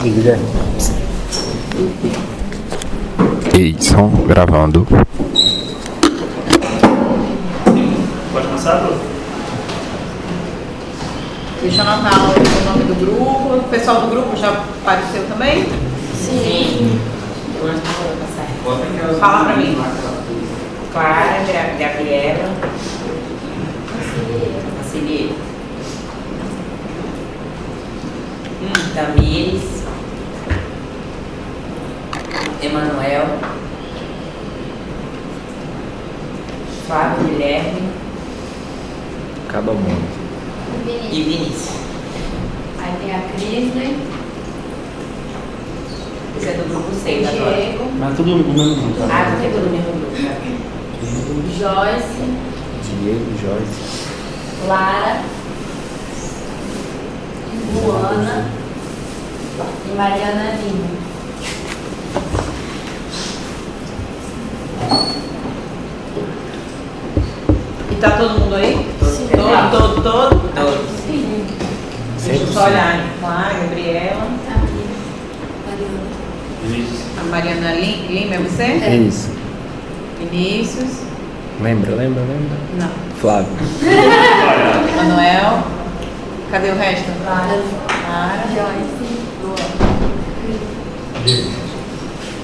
Guilherme. Ei, som gravando. Pode começar, Bruno? Deixa eu anotar o nome do grupo. O pessoal do grupo já apareceu também? Sim. Fala pra mim. Clara, Gabriela. Vacileiro. Tamires. Emanuel. Flávio Guilherme. Cada mundo. E Vinícius. Aí tem a Crisne, Esse é do grupo 6 agora. Diego, Mas tudo no mesmo grupo. Ah, porque é todo mesmo grupo, né? Joyce, Diego, Joyce. Lara, Luana e Mariana Lima. E tá todo mundo aí? Sim. Todo. Todos. Sim. Deixa eu só olhar. Clara, Gabriela. Mariana. Vinícius. A Mariana Lima é você? Isso. Vinícius. Lembra? Não. Flávio. Manuel. Cadê o resto? Lara, Clara. Joyce, Luana.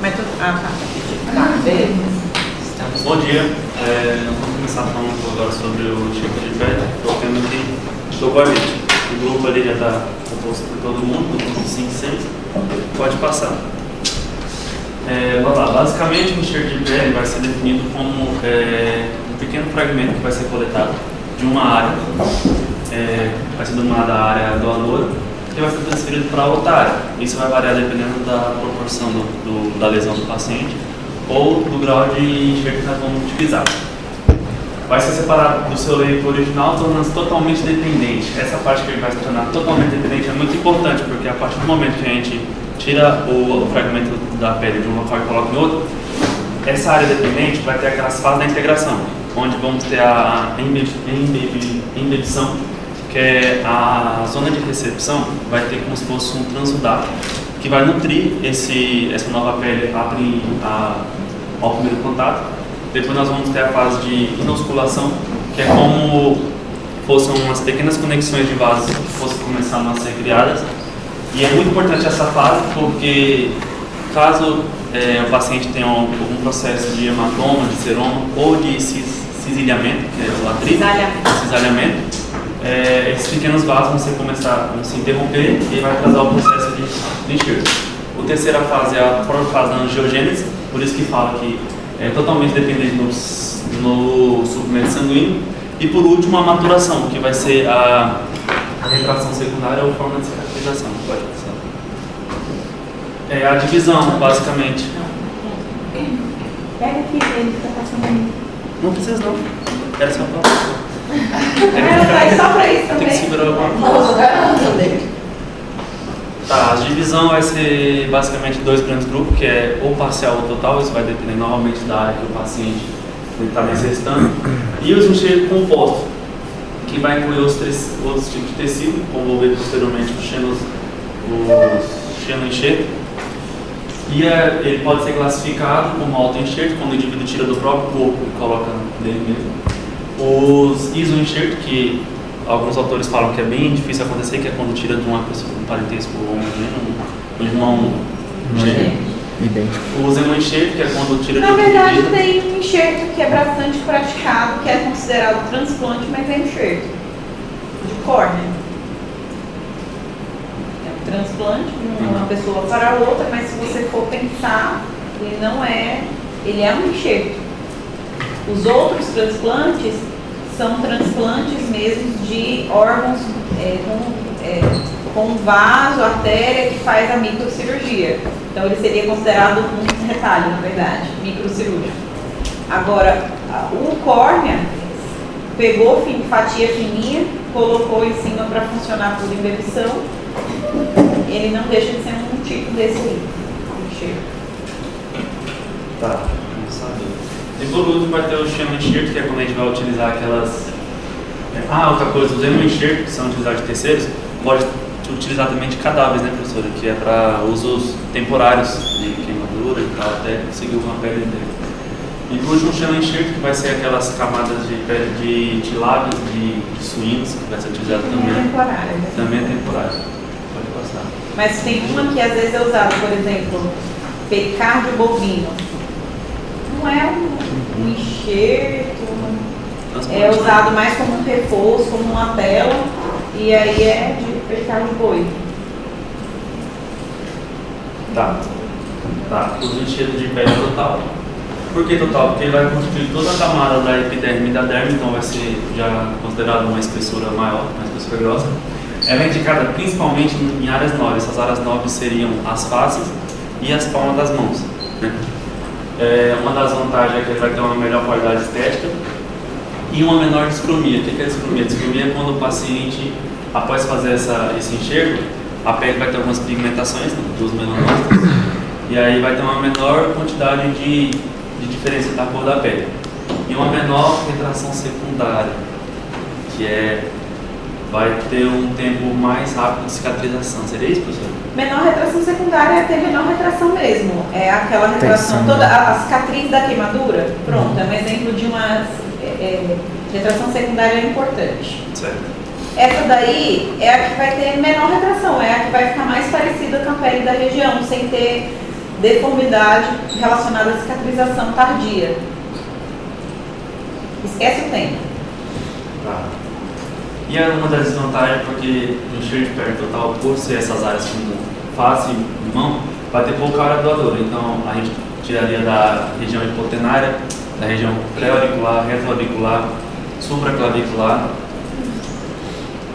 Mas tu... Ah, tá. Tá, beleza. Bom dia. Nós vamos começar falando agora sobre o tipo de pele. Estou tendo aqui globalmente. O grupo ali já está composto por todo mundo, do grupo 5 e 6. Pode passar. Vamos lá. Basicamente, o enxerto de pele vai ser definido como um pequeno fragmento que vai ser coletado de uma área, vai ser denominada a área doadora, que vai ser transferido para outra área. Isso vai variar dependendo da proporção da lesão do paciente ou do grau de enxerto que nós vamos utilizar. Vai ser separado do seu leito original, tornando-se totalmente dependente. Essa parte que ele vai se tornar totalmente dependente é muito importante, porque a partir do momento que a gente tira o fragmento da pele de um local e coloca em outro, essa área dependente vai ter aquelas fases da integração, onde vamos ter a embebição, que é a zona de recepção, vai ter como se fosse um transudado, que vai nutrir essa nova pele ao primeiro contato. Depois nós vamos ter a fase de inosculação, que é como fossem umas pequenas conexões de vasos que fossem começar a ser criadas. E é muito importante essa fase, porque caso o paciente tenha algum processo de hematoma, de seroma ou de cisalhamento, que é latrícia, cisalhamento, esses pequenos vasos vão se interromper e vai atrasar o processo de enxerto. A terceira fase é a própria fase da angiogênese, por isso que fala que é totalmente dependente no suprimento sanguíneo. E por último, a maturação, que vai ser a retração secundária ou forma de cicatrização. Pode passar. A divisão, basicamente. Pega aqui, ele tá passando aí. Não precisa não. Era só pra... Tá só pra isso também. Tem que segurar alguma coisa. Tá, a divisão vai ser basicamente dois grandes grupos, que é ou parcial ou total, isso vai depender normalmente da área que o paciente está necessitando, e os enxertos compostos, que vai incluir outros tipos de tecido, como vou ver posteriormente os xenoenxerto, e ele pode ser classificado como autoenxerto, quando o indivíduo tira do próprio corpo e coloca nele mesmo. Os isoenxerto, que alguns autores falam que é bem difícil acontecer, que é quando tira de uma pessoa com parentesco homogêneo, um irmão gêmeo. Idêntico. O hemoenxerto, que é quando tira de Na um verdade, indivíduo. tem um enxerto que é bastante praticado, que é considerado transplante, mas é enxerto de córnea. É um transplante de uma pessoa para outra, mas se você for pensar, ele é um enxerto. Os outros transplantes são transplantes mesmo de órgãos com vaso, artéria, que faz a microcirurgia. Então ele seria considerado um retalho, na verdade, microcirúrgico. Agora, o córnea pegou fatia fininha, colocou em cima para funcionar por embebição. Ele não deixa de ser um tipo desse aí, enxerto. Tá, vamos saber. E por último vai ter o xenoenxerto, que é quando a gente vai utilizar aquelas... outra coisa, os hemoenxertos, que são utilizados de terceiros, pode utilizar também de cadáveres, né, professora? Que é para usos temporários de queimadura e tal, até conseguir uma pele dele. E por último, chama enxerto, que vai ser aquelas camadas de pele de tilápias, de suínos, que vai ser utilizado também. É temporário, né? Também é temporário. Pode passar. Mas tem uma que às vezes é usada, por exemplo, pecárdio bovino. Não é um enxerto, é usado mais como um reforço, como uma tela, e aí é de pecárdio boi. Tá. Os enxertos de pele total. Por que total? Porque ele vai constituir toda a camada da epiderme e da derme, então vai ser já considerado uma espessura maior, uma espessura grossa. Ela é indicada principalmente em áreas nobres. Essas áreas nobres seriam as faces e as palmas das mãos, né? Uma das vantagens é que ele vai ter uma melhor qualidade estética e uma menor discromia. O que é discromia? Discromia é quando o paciente, após fazer esse enxerto, a pele vai ter algumas pigmentações dos melanócitos e aí vai ter uma menor quantidade de diferença da cor da pele e uma menor retração secundária, que vai ter um tempo mais rápido de cicatrização. Seria isso, professor? Menor retração secundária é ter menor retração mesmo. É aquela retração toda, a cicatriz da queimadura. Pronto, é um exemplo de uma retração secundária importante. Certo. Essa daí é a que vai ter menor retração, é a que vai ficar mais parecida com a pele da região, sem ter deformidade relacionada à cicatrização tardia. Esquece o tempo. Tá. E é uma das desvantagens, porque no enxerto de pele total, por ser essas áreas como face e mão, vai ter pouca área doadora. Então a gente tiraria da região hipotenária, da região pré-auricular, retroauricular, supraclavicular,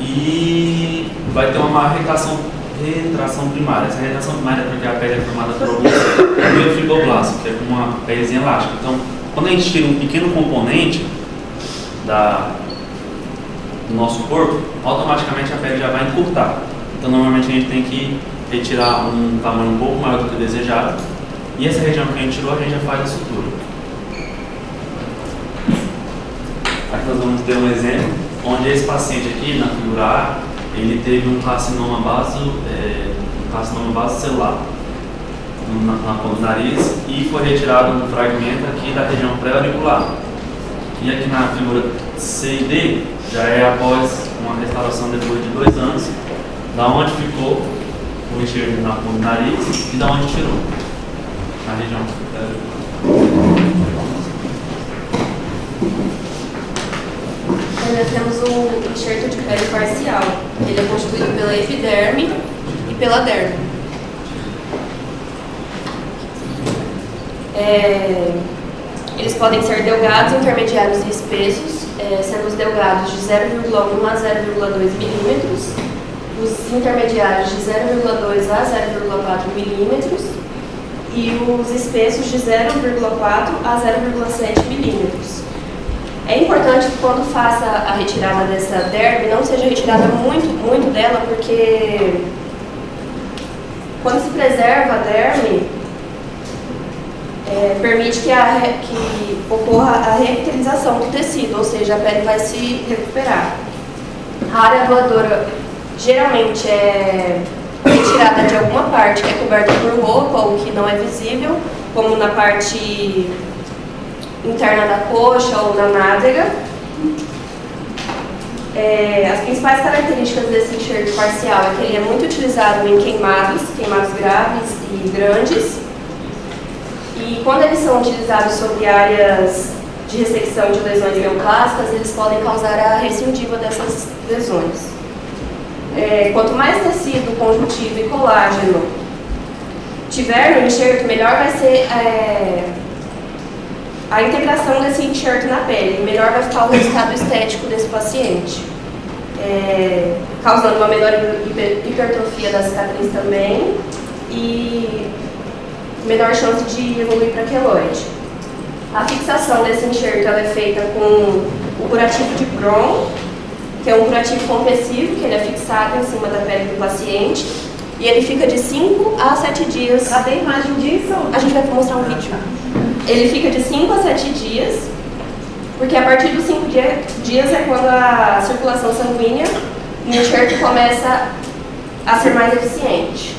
e vai ter uma maior retração primária. Essa retração primária é porque a pele é formada por alguns miofibroblastos, que é como uma pelezinha elástica. Então, quando a gente tira um pequeno componente do nosso corpo, automaticamente a pele já vai encurtar. Então, normalmente a gente tem que retirar um tamanho um pouco maior do que o desejado, e essa região que a gente tirou, a gente já faz a sutura. Aqui nós vamos ter um exemplo onde esse paciente aqui, na figura A, ele teve um carcinoma basocelular na ponta do nariz e foi retirado um fragmento aqui da região pré-auricular. E aqui na figura C e D já é após uma restauração depois de 2 anos, da onde ficou o enxerto na ponta do nariz e da onde tirou, na região pré-auricular. Nós temos o enxerto de pele parcial. Ele é constituído pela epiderme e pela derme. Eles podem ser delgados, intermediários e espessos, sendo os delgados de 0,1 a 0,2 milímetros, os intermediários de 0,2 a 0,4 milímetros e os espessos de 0,4 a 0,7 milímetros. É importante que quando faça a retirada dessa derme, não seja retirada muito dela, porque quando se preserva a derme, permite que ocorra a revitalização do tecido, ou seja, a pele vai se recuperar. A área doadora geralmente é retirada de alguma parte que é coberta por roupa ou que não é visível, como na parte interna da coxa ou na nádega. As principais características desse enxerto parcial é que ele é muito utilizado em queimados graves e grandes. E quando eles são utilizados sobre áreas de ressecção de lesões neoplásicas, eles podem causar a recidiva dessas lesões. Quanto mais tecido conjuntivo e colágeno tiver no enxerto, melhor vai ser a integração desse enxerto na pele, melhor vai ficar o resultado estético desse paciente, causando uma melhor hipertrofia da cicatriz também e menor chance de evoluir para queloide. A fixação desse enxerto ela é feita com o curativo de Bron, que é um curativo compressivo, que ele é fixado em cima da pele do paciente e ele fica de 5 a 7 dias. Cadê a imagem disso? A gente vai mostrar um vídeo. Ele fica de 5 a 7 dias, porque a partir dos 5 dias é quando a circulação sanguínea no enxerto começa a ser mais eficiente.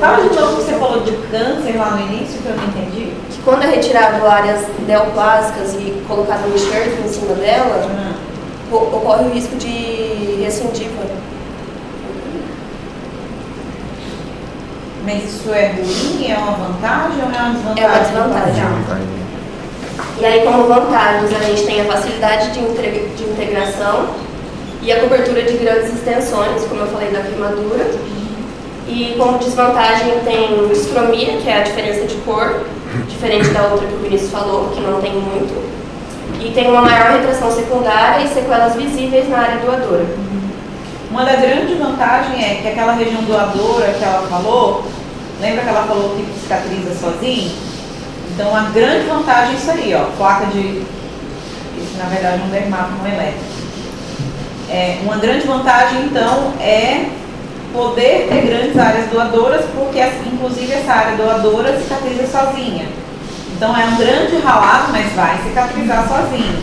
Fala de novo o que você falou de câncer lá no início, que eu não entendi. Que quando é retirado áreas neoplásicas e colocado um enxerto em cima dela, ocorre o risco de recidiva. Mas isso é ruim, é uma vantagem ou é uma desvantagem? É uma desvantagem. E aí, como vantagens, a gente tem a facilidade de integração e a cobertura de grandes extensões, como eu falei, da queimadura. E como desvantagem tem discromia, que é a diferença de cor, diferente da outra que o Vinícius falou, que não tem muito. E tem uma maior retração secundária e sequelas visíveis na área doadora. Uma das grandes vantagens é que aquela região doadora que ela falou, lembra que ela falou que cicatriza sozinho? Então, a grande vantagem é isso aí, ó, placa de... Isso, na verdade, é um dermato elétrico. Uma grande vantagem, então, é poder ter grandes áreas doadoras, porque, inclusive, essa área doadora cicatriza sozinha. Então, é um grande ralado, mas vai cicatrizar sozinho.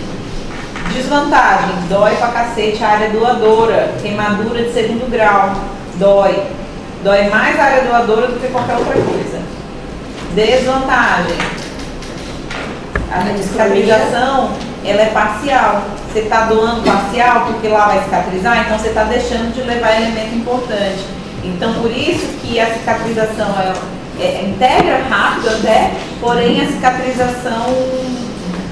Desvantagem, dói pra cacete a área doadora, queimadura de 2º grau, dói. Dói mais a área doadora do que qualquer outra coisa. Desvantagem, a cicatrização, ela é parcial. Você está doando parcial porque lá vai cicatrizar, então você está deixando de levar elemento importante. Então, por isso que a cicatrização integra rápido até, porém a cicatrização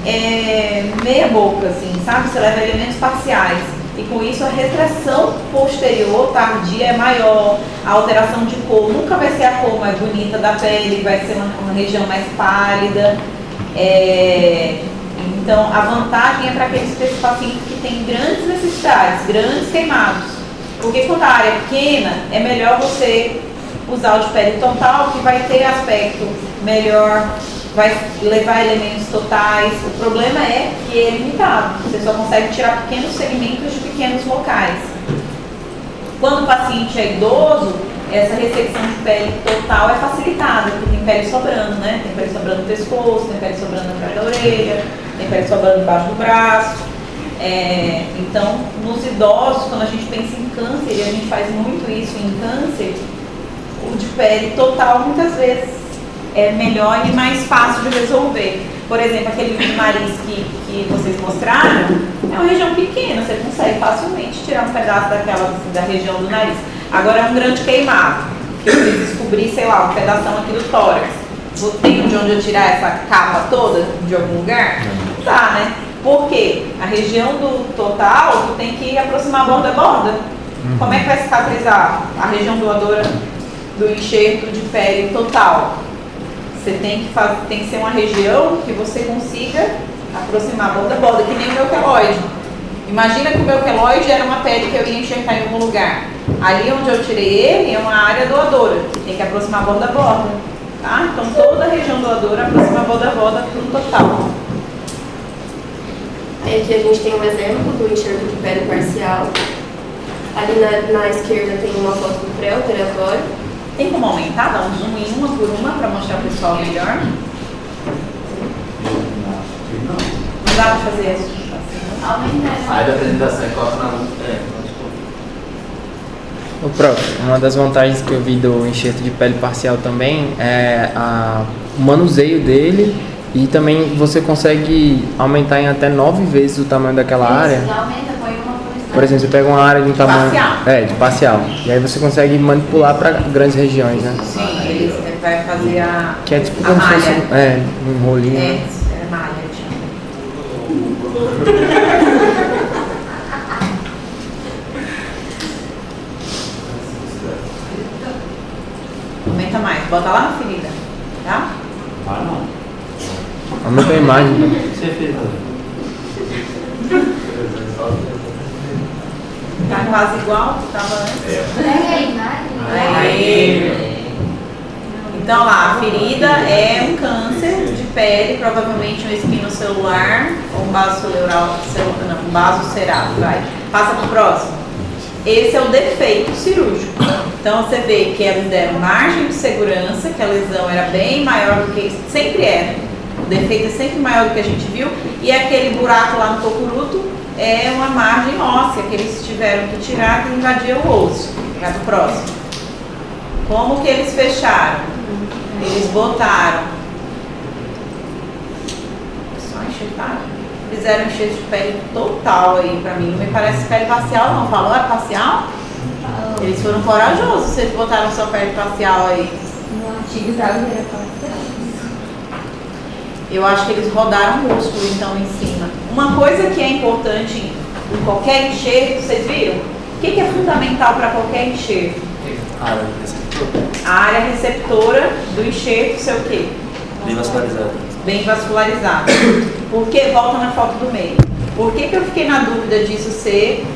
é meia boca, assim, sabe? Você leva elementos parciais. E com isso a retração posterior tardia é maior, a alteração de cor nunca vai ser a cor mais bonita da pele, vai ser uma região mais pálida. Então a vantagem é para aqueles pacientes que têm grandes necessidades, grandes queimados. Porque quando a área é pequena, é melhor você usar o de pele total, que vai ter aspecto melhor, vai levar elementos totais. O problema é que é limitado, você só consegue tirar pequenos segmentos de pequenos locais. Quando o paciente é idoso, essa ressecção de pele total é facilitada, porque tem pele sobrando, né? Tem pele sobrando no pescoço, tem pele sobrando atrás da orelha, tem pele sobrando embaixo do braço. Então, nos idosos, quando a gente pensa em câncer, e a gente faz muito isso em câncer, o de pele total muitas vezes é melhor e mais fácil de resolver. Por exemplo, aquele do nariz que vocês mostraram, é uma região pequena, você consegue facilmente tirar um pedaço daquela, assim, da região do nariz. Agora é um grande queimado, que eu preciso descobrir, sei lá, um pedação aqui do tórax. Tenho de onde eu tirar essa capa toda de algum lugar? Não dá, né? Por quê? A região do total, tu tem que aproximar borda a borda. Como é que vai cicatrizar a região doadora do enxerto de pele total? Você tem que ser uma região que você consiga aproximar borda a borda, que nem o meu queloide. Imagina que o meu queloide era uma pele que eu ia enxertar em algum lugar. Ali onde eu tirei ele é uma área doadora, que tem que aproximar borda a borda. Tá? Então toda a região doadora aproxima borda a borda para o total. Aqui a gente tem um exemplo do enxerto de pele parcial. Ali na esquerda tem uma foto do pré-operatório. Tem como aumentar, dar um zoom em uma por uma para mostrar para o pessoal melhor? Não dá para fazer isso? Aumentar. Da apresentação, coloca na luz. O próprio, uma das vantagens que eu vi do enxerto de pele parcial também é o manuseio dele, e também você consegue aumentar em até 9 vezes o tamanho daquela área. Aumenta, põe uma Por exemplo, você pega uma área de um tamanho... Parcial. de parcial. E aí você consegue manipular para grandes regiões, né? Sim, ele vai fazer a Que é tipo a como se malha. fosse um rolinho. É, né? é malha. Aumenta mais, bota lá na ferida, tá? Ah, não. Aumenta a imagem. Né? Você fez, Tá quase igual que estava antes. Pega a imagem. Aí. Então lá, a ferida é um câncer de pele, provavelmente um espinocelular ou um um vaso cerado, vai. Passa pro próximo. Esse é o defeito cirúrgico. Então você vê que eles deram margem de segurança, que a lesão era bem maior do que sempre é. O defeito é sempre maior do que a gente viu. E aquele buraco lá no cocuruto é uma margem óssea que eles tiveram que tirar, que invadia o osso. Vai pro próximo. Como que eles fecharam? Eles botaram, só enxertaram, fizeram enxerto de pele total aí pra mim. Não me parece pele facial, não. Falou? É facial? Eles foram corajosos, vocês botaram sua pele facial aí. No artigo da era facial. Eu acho que eles rodaram o músculo então em cima. Uma coisa que é importante em qualquer enxerto, vocês viram? O que é fundamental para qualquer enxerto? A área receptora do enxerto ser o quê? Bem vascularizado. Bem vascularizado. Porque, volta na foto do meio. Por que eu fiquei na dúvida disso ser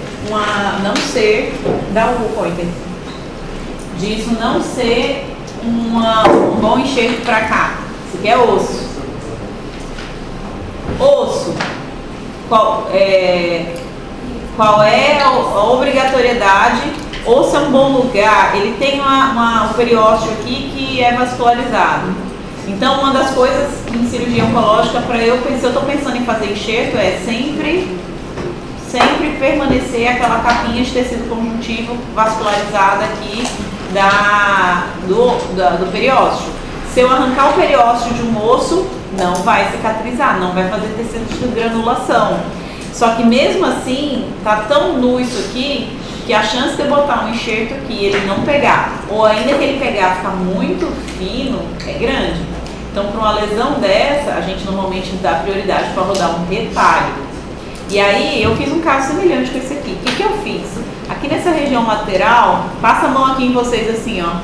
não ser, dá o pointer, disso não ser um bom enxerto para cá? Isso aqui é osso. Osso. Qual é a obrigatoriedade? Osso é um bom lugar, ele tem um periósteo aqui que é vascularizado. Então, uma das coisas em cirurgia oncológica, para eu estou pensando em fazer enxerto, é sempre permanecer aquela capinha de tecido conjuntivo vascularizada aqui do periósteo. Se eu arrancar o periósteo de um osso, não vai cicatrizar, não vai fazer tecido de granulação. Só que mesmo assim, tá tão nu isso aqui, que a chance de eu botar um enxerto aqui e ele não pegar, ou ainda que ele pegar ficar muito fino, é grande. Então, para uma lesão dessa, a gente normalmente dá prioridade para rodar um retalho. E aí, eu fiz um caso semelhante com esse aqui. O que eu fiz? Aqui nessa região lateral, passa a mão aqui em vocês assim, ó.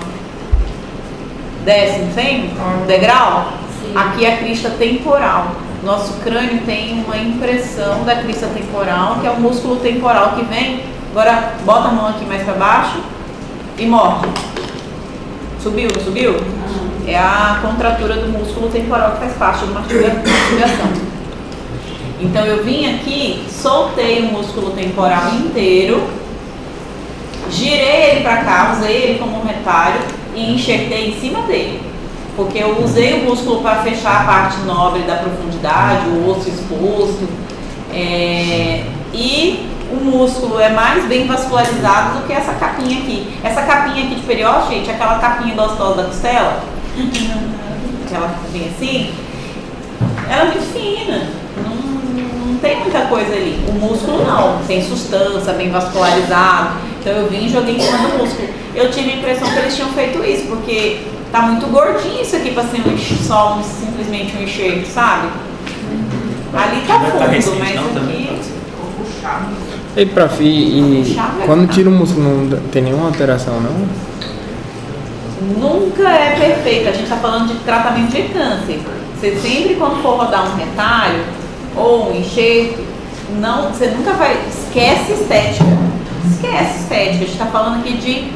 Desce, não tem? Um degrau? Sim. Aqui é a crista temporal. Nosso crânio tem uma impressão da crista temporal, que é o músculo temporal que vem. Agora, bota a mão aqui mais para baixo e morde. Subiu, não subiu? É a contratura do músculo temporal que faz parte de uma mastigação. Então, eu vim aqui, soltei o músculo temporal inteiro, girei ele para cá, usei ele como um retalho e enxertei em cima dele. Porque eu usei o músculo para fechar a parte nobre da profundidade, o osso exposto. E o músculo é mais bem vascularizado do que essa capinha aqui. Essa capinha aqui de periósteo, gente, é aquela capinha gostosa da costela. Aquela capinha assim. Ela é muito fina. Não tem muita coisa ali. O músculo não. Tem sustância, bem vascularizado. Então eu vim e joguei em cima do músculo. Eu tive a impressão que eles tinham feito isso, porque tá muito gordinho isso aqui para ser simplesmente um enxerto, sabe? Ali tá fundo, mas aqui... E prof, quando tira o músculo não tem nenhuma alteração, não? Nunca é perfeito. A gente está falando de tratamento de câncer. Você sempre, quando for rodar um retalho ou um enxerto, você nunca vai... Esquece estética. Esquece estética. A gente está falando aqui de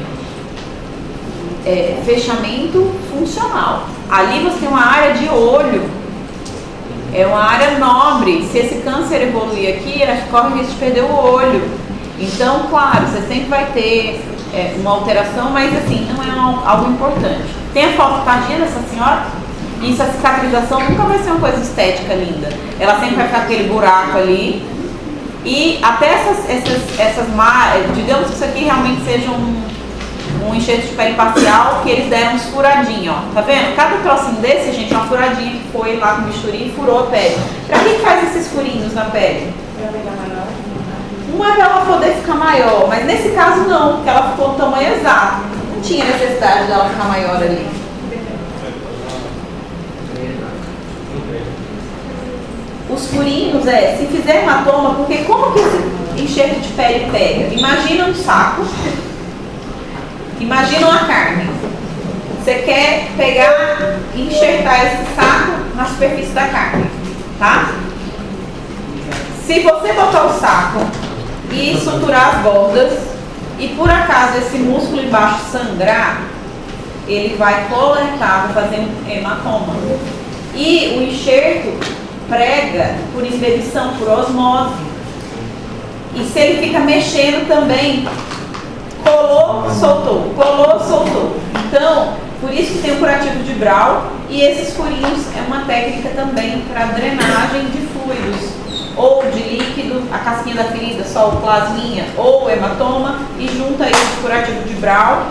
fechamento funcional. Ali você tem uma área de olho. É uma área nobre. Se esse câncer evoluir aqui, corre o risco de perder o olho. Então, claro, você sempre vai ter uma alteração, mas assim, não é algo importante. Tem a foto tadinha dessa senhora? Isso, a cicatrização nunca vai ser uma coisa estética linda. Ela sempre vai ficar aquele buraco ali. E até essas digamos que isso aqui realmente seja um enxerto de pele parcial, que eles deram uns furadinhos, ó. Tá vendo? Cada trocinho desse, gente, é uma furadinha que foi lá com bisturi e furou a pele. Pra que faz esses furinhos na pele? Pra ficar maior. Uma é pra ela poder ficar maior, mas nesse caso não, porque ela ficou no tamanho exato. Não tinha necessidade dela ficar maior ali. Os furinhos se fizer hematoma, porque como que esse enxerto de pele pega? Imagina um saco. Imagina uma carne. Você quer pegar e enxertar esse saco na superfície da carne, tá? Se você botar o saco e suturar as bordas e por acaso esse músculo embaixo sangrar, ele vai coletar, vai fazer um hematoma. E o enxerto prega por expedição, por osmose. E se ele fica mexendo também, colou, soltou. Então, por isso que tem o curativo de Brown, e esses furinhos é uma técnica também para drenagem de fluidos, ou de líquido, a casquinha da ferida, só o plasminha ou o hematoma, e junta aí o curativo de Brown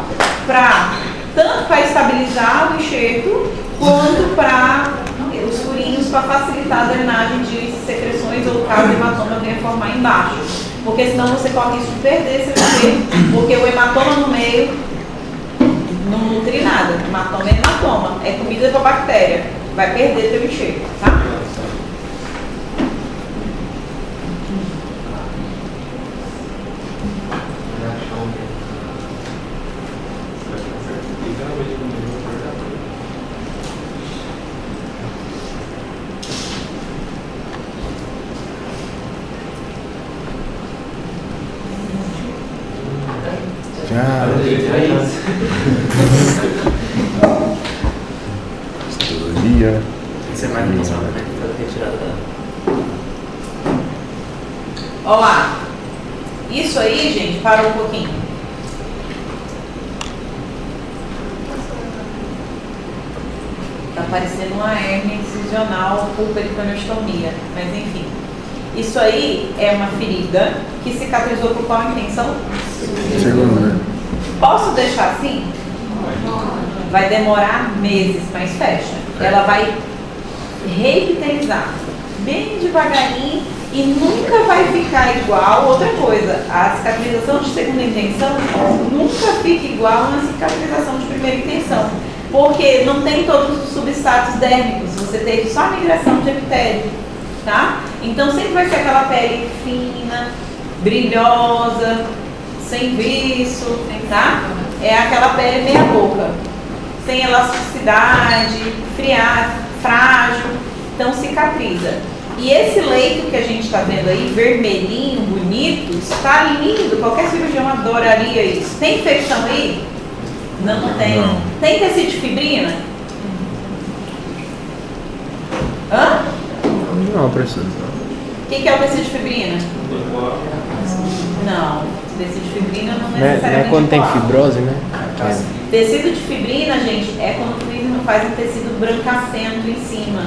tanto para estabilizar o enxerto quanto para os furinhos para facilitar a drenagem de secreções ou caso o hematoma venha formar embaixo. Porque senão você corre risco de perder seu enxerto, porque o hematoma no meio não nutre nada. Hematoma é hematoma, é comida para bactéria, vai perder teu enxerto, tá? Estudia. Isso é mais emocionante para retirada da. Olha lá. Isso aí, gente, para um pouquinho. Tá parecendo uma hérnia incisional por peritoneostomia, mas enfim. Isso aí é uma ferida que cicatrizou por qual intenção? Segunda. Posso deixar assim? Vai demorar meses, mas fecha. Ela vai revitalizar bem devagarinho e nunca vai ficar igual. Outra coisa, a cicatrização de segunda intenção nunca fica igual a uma cicatrização de primeira intenção, porque não tem todos os substratos dérmicos, você teve só a migração de epitélio, tá? Então sempre vai ser aquela pele fina, brilhosa, sem viço, tá? É aquela pele meia boca, sem elasticidade, frágil, então cicatriza. E esse leito que a gente está vendo aí, vermelhinho, bonito, está lindo, qualquer cirurgião adoraria isso. Tem infecção aí? Não tem. Não. Tem tecido de fibrina? Hã? Não, professor. O que é o tecido de fibrina? Não, tecido de fibrina não Não é necessariamente quando tem coágulo. fibrose, né? Tecido de fibrina, gente, é quando o fibrínomo faz um tecido brancacento em cima.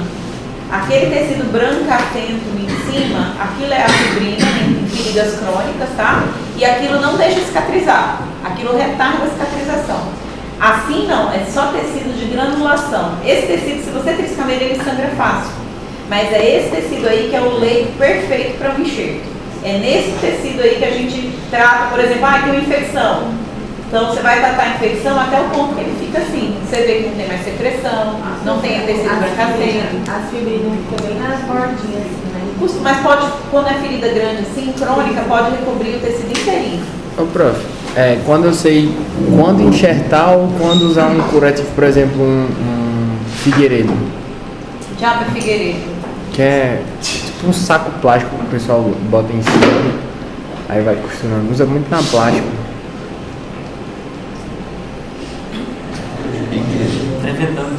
Aquele tecido brancacento em cima, aquilo é a fibrina em feridas crônicas, tá? E aquilo não deixa cicatrizar, aquilo retarda a cicatrização. Assim não, é só tecido de granulação. Esse tecido, se você triscar nele, ele sangra fácil. Mas é esse tecido aí que é o leito perfeito para o enxerto. É nesse tecido aí que a gente trata, por exemplo, tem uma infecção. Então você vai tratar a infecção até o ponto que ele fica assim. Você vê que não tem mais secreção, não tem tecido brancacento. As fibrinas ficam bem nas bordinhas, assim, né? Mas pode, quando é ferida grande assim, crônica, pode recobrir o tecido inteirinho. Ô, prof, quando eu sei quando enxertar ou quando usar um curativo, por exemplo, um figueiredo, Diabo Figueiredo. que é tipo um saco plástico que o pessoal bota em cima, aí vai costurando. Usa muito na plástico. Tá inventando.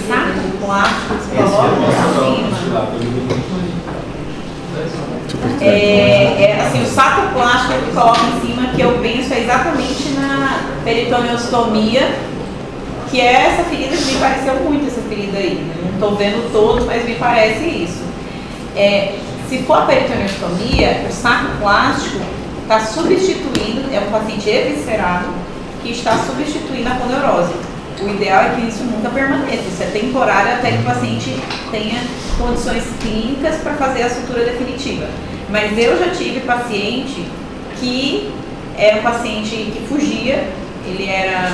Saco plástico, você coloca em cima. Assim, o saco plástico que coloca em cima, que eu penso exatamente na peritoneostomia, que é essa ferida que me pareceu muito, essa ferida aí. Não estou vendo todo, mas me parece isso. Se for a peritoneostomia, o saco plástico está substituindo, é um paciente eviscerado que está substituindo a poneurose. O ideal é que isso nunca permaneça, isso é temporário até que o paciente tenha condições clínicas para fazer a sutura definitiva. Mas eu já tive paciente que era um paciente que fugia, ele era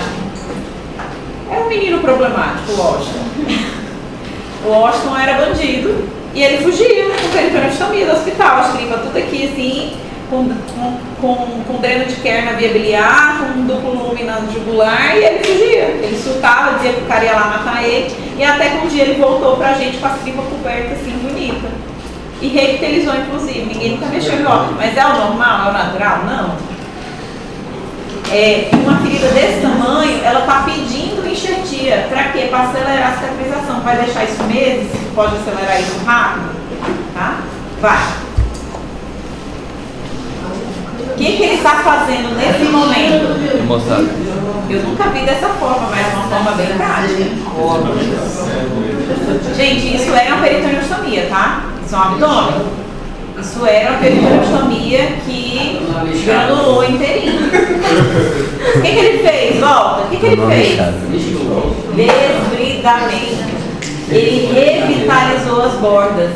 um menino problemático, o Washington. O Washington era bandido e ele fugia com peritoneostomia do hospital, as tripas tudo aqui assim, com dreno de Kerr na via biliar, com um duplo lume na jugular, e ele fugia. Ele surtava, dizia que o cara ia lá matar ele, e até que um dia ele voltou pra gente com as tripas cobertas assim, bonita. E revitalizou, inclusive. Ninguém nunca mexeu em óculos. Mas é o normal? É o natural? Não. Uma ferida desse tamanho, ela tá pedindo enxertia. Pra quê? Pra acelerar a cicatrização. Vai deixar isso meses? Pode acelerar isso rápido? Tá? Vai. O que ele está fazendo nesse momento? Moçada. Eu nunca vi dessa forma, mas é uma forma bem prática. Gente, isso era uma peritoneostomia, tá? Isso é um abdômen. Isso era uma peritoneostomia que granulou inteirinho. O que ele fez? Volta. O que ele fez? Desbridamento. Ele revitalizou as bordas.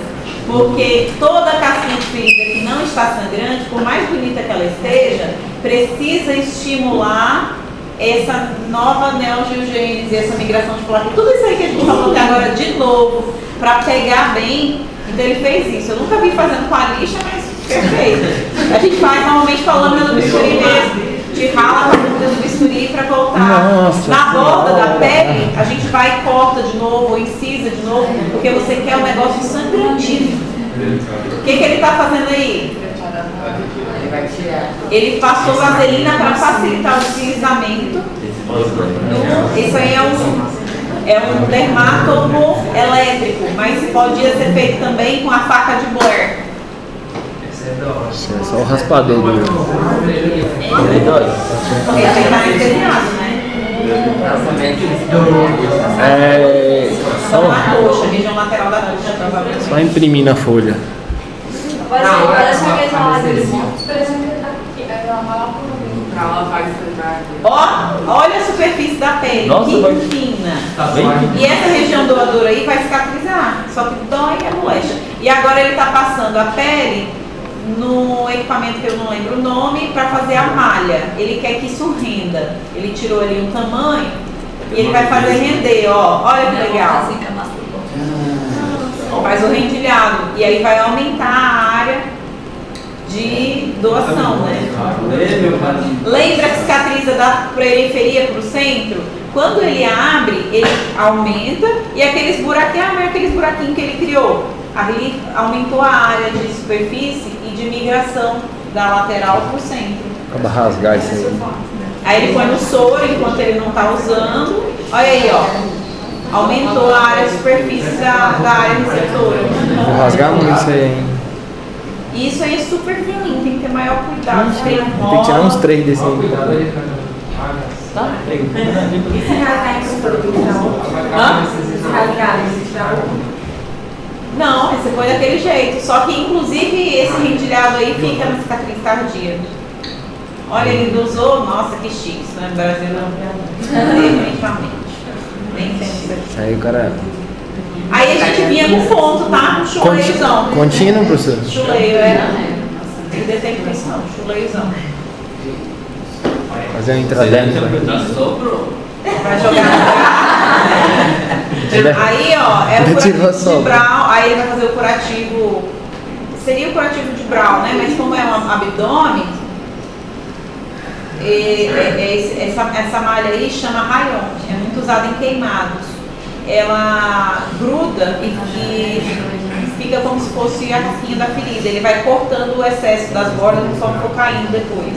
Porque toda casquinha de ferida que não está sangrante, por mais bonita que ela esteja, precisa estimular essa nova neogeogênese, essa migração de plaquetas. Tudo isso aí que a gente falou até agora de novo, para pegar bem. Então ele fez isso. Eu nunca vi fazendo com a lixa, mas perfeito. A gente faz normalmente com a lâmina do bisturi mesmo. De rala com a lâmina do bisturi para voltar. Nossa, na borda da pele, a gente vai e corta de novo, ou incisa de novo, porque você quer um negócio sangrantíssimo. O que ele está fazendo aí? Ele vai tirar. Ele passou vaselina para facilitar o deslizamento. Isso aí é um dermátomo elétrico, mas podia ser feito também com a faca de Blair. Isso é só o raspador do. Ele está anestesiado, né? Só na coxa, região lateral da coxa, provavelmente. Só imprimir na folha. Parece uma questão lá dele. Olha a superfície da pele, Nossa, que fina. Tá bem? E essa região doadora aí vai cicatrizar, só que dói e é molecha. E agora ele está passando a pele no equipamento que eu não lembro o nome para fazer a malha. Ele quer que isso renda. Ele tirou ali um tamanho e ele vai fazer render, ó. Olha que legal. Faz o rendilhado e aí vai aumentar a área de doação, né? Lembra que cicatriza da periferia para o centro? Quando ele abre, ele aumenta e aqueles buraquinhos que ele criou, ali aumentou a área de superfície e de migração da lateral para o centro. Acaba rasgar isso aí. Aí ele põe no soro enquanto ele não está usando. Olha aí, ó. Aumentou a área de superfície da área receptora. Vou rasgar muito isso aí, hein? Isso aí é super fininho, tem que ter maior cuidado. Tem que tirar uns 3 desse aí. Não, você põe daquele jeito. Só que inclusive esse rendilhado aí fica na cicatriz cardíaca. Olha, ele usou, nossa, que chique, isso não é Brasil não. Definitivamente. Nem sempre. Isso aí o cara. Aí a gente vinha com ponto, tá? Com chuleiozão. Contínuo, professor? Chuleio, Ele detém isso não, chuleiozão. Fazer um intradérmico. Vai jogar. Aí, ó, é o curativo de Brown. Aí ele vai fazer o curativo. Seria o curativo de Brown, né? Mas como é um abdômen, essa malha aí chama rayon. É muito usada em queimados. Ela gruda e fica como se fosse a casquinha da ferida. Ele vai cortando o excesso das bordas e só for caindo depois.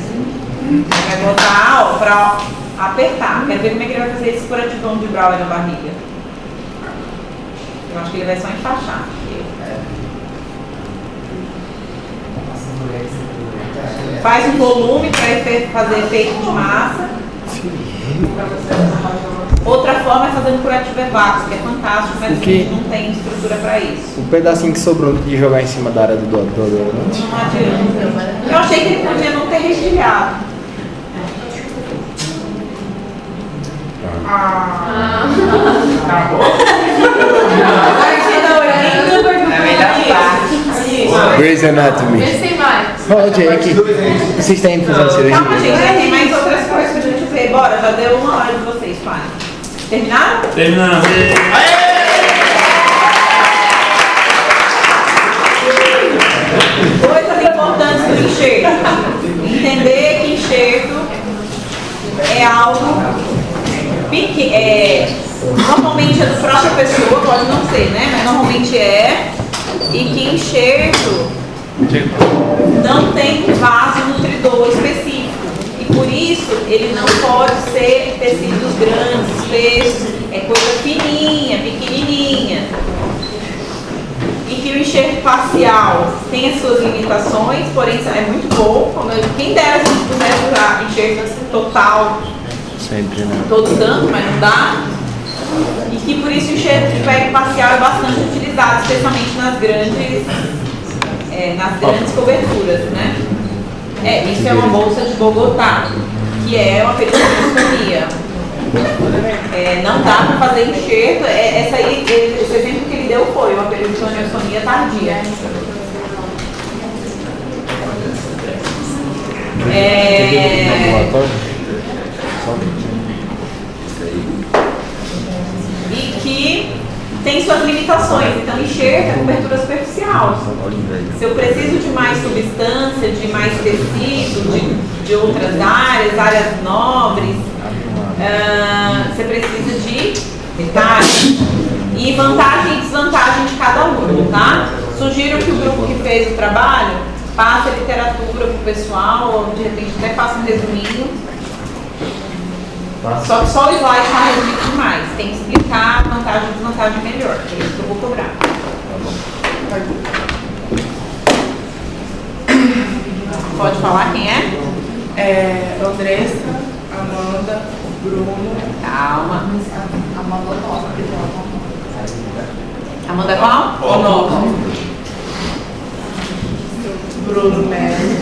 Ele vai botar, ó, pra apertar. Quero ver como é que ele vai fazer esse curativão de Brown na barriga. Eu acho que ele vai só enfaixar. Faz um volume para fazer efeito de massa. Outra forma é fazendo curativo hevático, que é fantástico, mas a gente não tem estrutura para isso. O pedacinho que sobrou de jogar em cima da área do doador, né? Não adianta. Eu achei que ele podia não ter rendilhado. Grey's Anatomy. Pensei mais. Ô, Jake, vocês têm que fazer a cirurgia? Calma, gente, tem mais outras coisas pra gente ver. Bora, já deu 1 hora de vocês, pai. Terminaram? Terminando. Coisas importantes do enxerto. Entender que enxerto é algo normalmente é da própria pessoa, pode não ser, né? Mas normalmente é. E que enxerto não tem um vaso nutridor específico. E por isso ele não pode ser tecidos grandes, espessos, é coisa fininha, pequenininha. E que o enxerto parcial tem as suas limitações, porém é muito bom. Quem dera se pudesse usar enxerto total, Sempre, né? todo tanto, mas não dá. E que por isso o enxerto de pele parcial é bastante utilizado, especialmente nas grandes coberturas, né? Isso é uma bolsa de Bogotá, que é uma peritoneusotomia. Não dá para fazer enxerto. Esse exemplo que ele deu foi uma peritoneusotomia tardia. E que tem suas limitações. Então, enxerto é cobertura superficial. Se eu preciso de mais substância, de mais tecido, de outras áreas nobres, você precisa de detalhes. E vantagem e desvantagem de cada aluno, tá? Sugiro que o grupo que fez o trabalho passe a literatura para o pessoal, ou de repente até faça um resuminho. Só que só o slide está resumido demais. Tem que explicar a vantagem e desvantagem melhor, que é isso que eu vou cobrar. Pode falar quem é? Andressa, Amanda, Bruno. Calma. Amanda Nova. Amanda qual? Nova. Bruno Melo.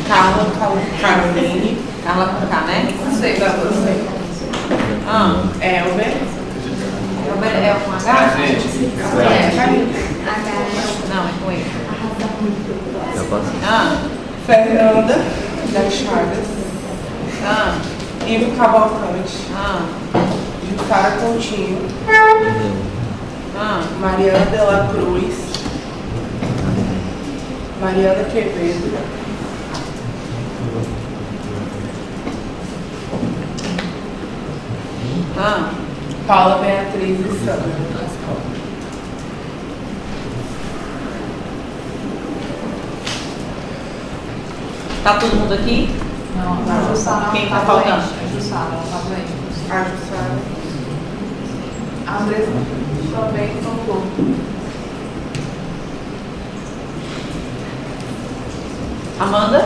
Carla Caroline. Carla com K, né? Não sei pra você. Elber. Elber é com H? Não, é com ele. Fernanda das Chagas. Ivo Cavalcante. Jussara Coutinho. Mariana de la Cruz. Mariana Quevedo. Paula Beatriz e Sandra. Tá todo mundo aqui? Não, Quem tá faltando? A Jussara, ela tá doente. A Jussara. A Andressa também faltou. Amanda?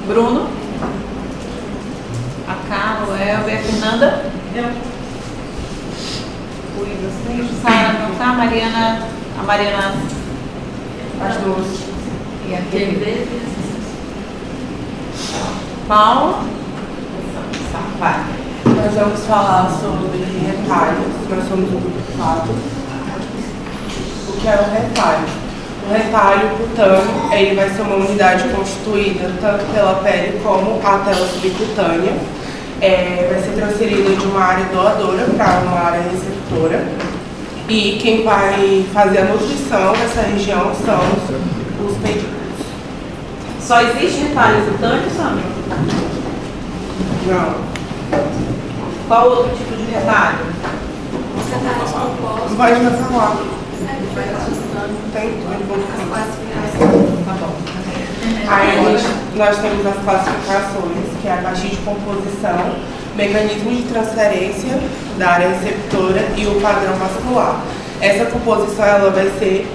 Bruno? A Carla, o Elber, a Fernanda? Eu. Jussara não tá? A Mariana? As duas. E aquele? Paulo? Vai. Nós vamos falar sobre retalhos. Nós somos um grupo 4. O que é o retalho? O retalho cutâneo, ele vai ser uma unidade constituída tanto pela pele como a tela subcutânea. Vai ser transferida de uma área doadora para uma área receptora. E quem vai fazer a nutrição dessa região são os pedículos. Só existe retalho cutâneo, Sandra? Não. Qual outro tipo de retalho? Não pode me falar. Tem Tá bom. Aí nós temos as classificações, que é a partir de composição, mecanismo de transferência da área receptora e o padrão vascular. Essa composição ela vai ser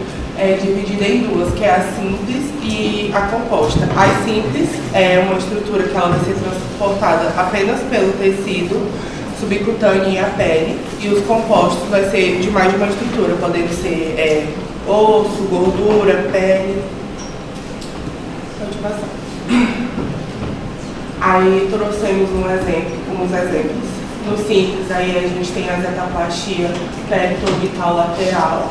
dividida em duas, que é a simples e a composta. A simples é uma estrutura que ela vai ser transportada apenas pelo tecido subcutâneo e a pele, e os compostos vai ser de mais de uma estrutura, podendo ser osso, gordura, pele. Pode passar. Aí trouxemos uns exemplos. No simples, aí a gente tem a zetaplastia periorbital lateral,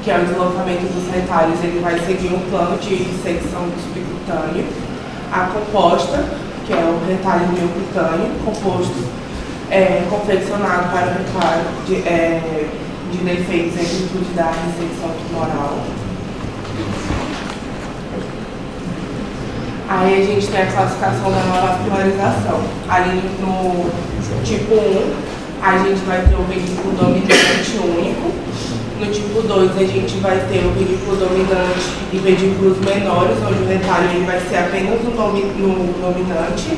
que é o deslocamento dos retalhos, ele vai seguir um plano de secção do subcutâneo. A composta, que é o retalho miocutâneo, composto confeccionado para o retalho de defeitos em virtude da ressecção tumoral. Aí a gente tem a classificação da neovascularização. Ali no tipo 1, a gente vai ter o pedículo dominante único. No tipo 2, a gente vai ter o pedículo dominante e pedículos menores, onde o retalho ele vai ser apenas no dominante.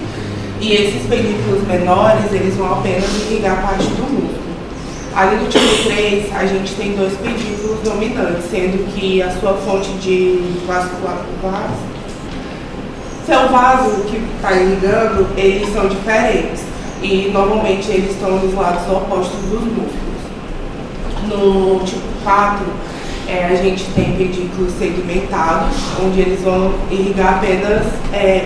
E esses pedículos menores, eles vão apenas irrigar parte do músculo. Ali no tipo 3, a gente tem 2 pedículos dominantes, sendo que a sua fonte de seu vaso que está irrigando, eles são diferentes. e normalmente eles estão nos lados opostos dos músculos. No tipo 4, a gente tem pedículos segmentados, onde eles vão irrigar apenas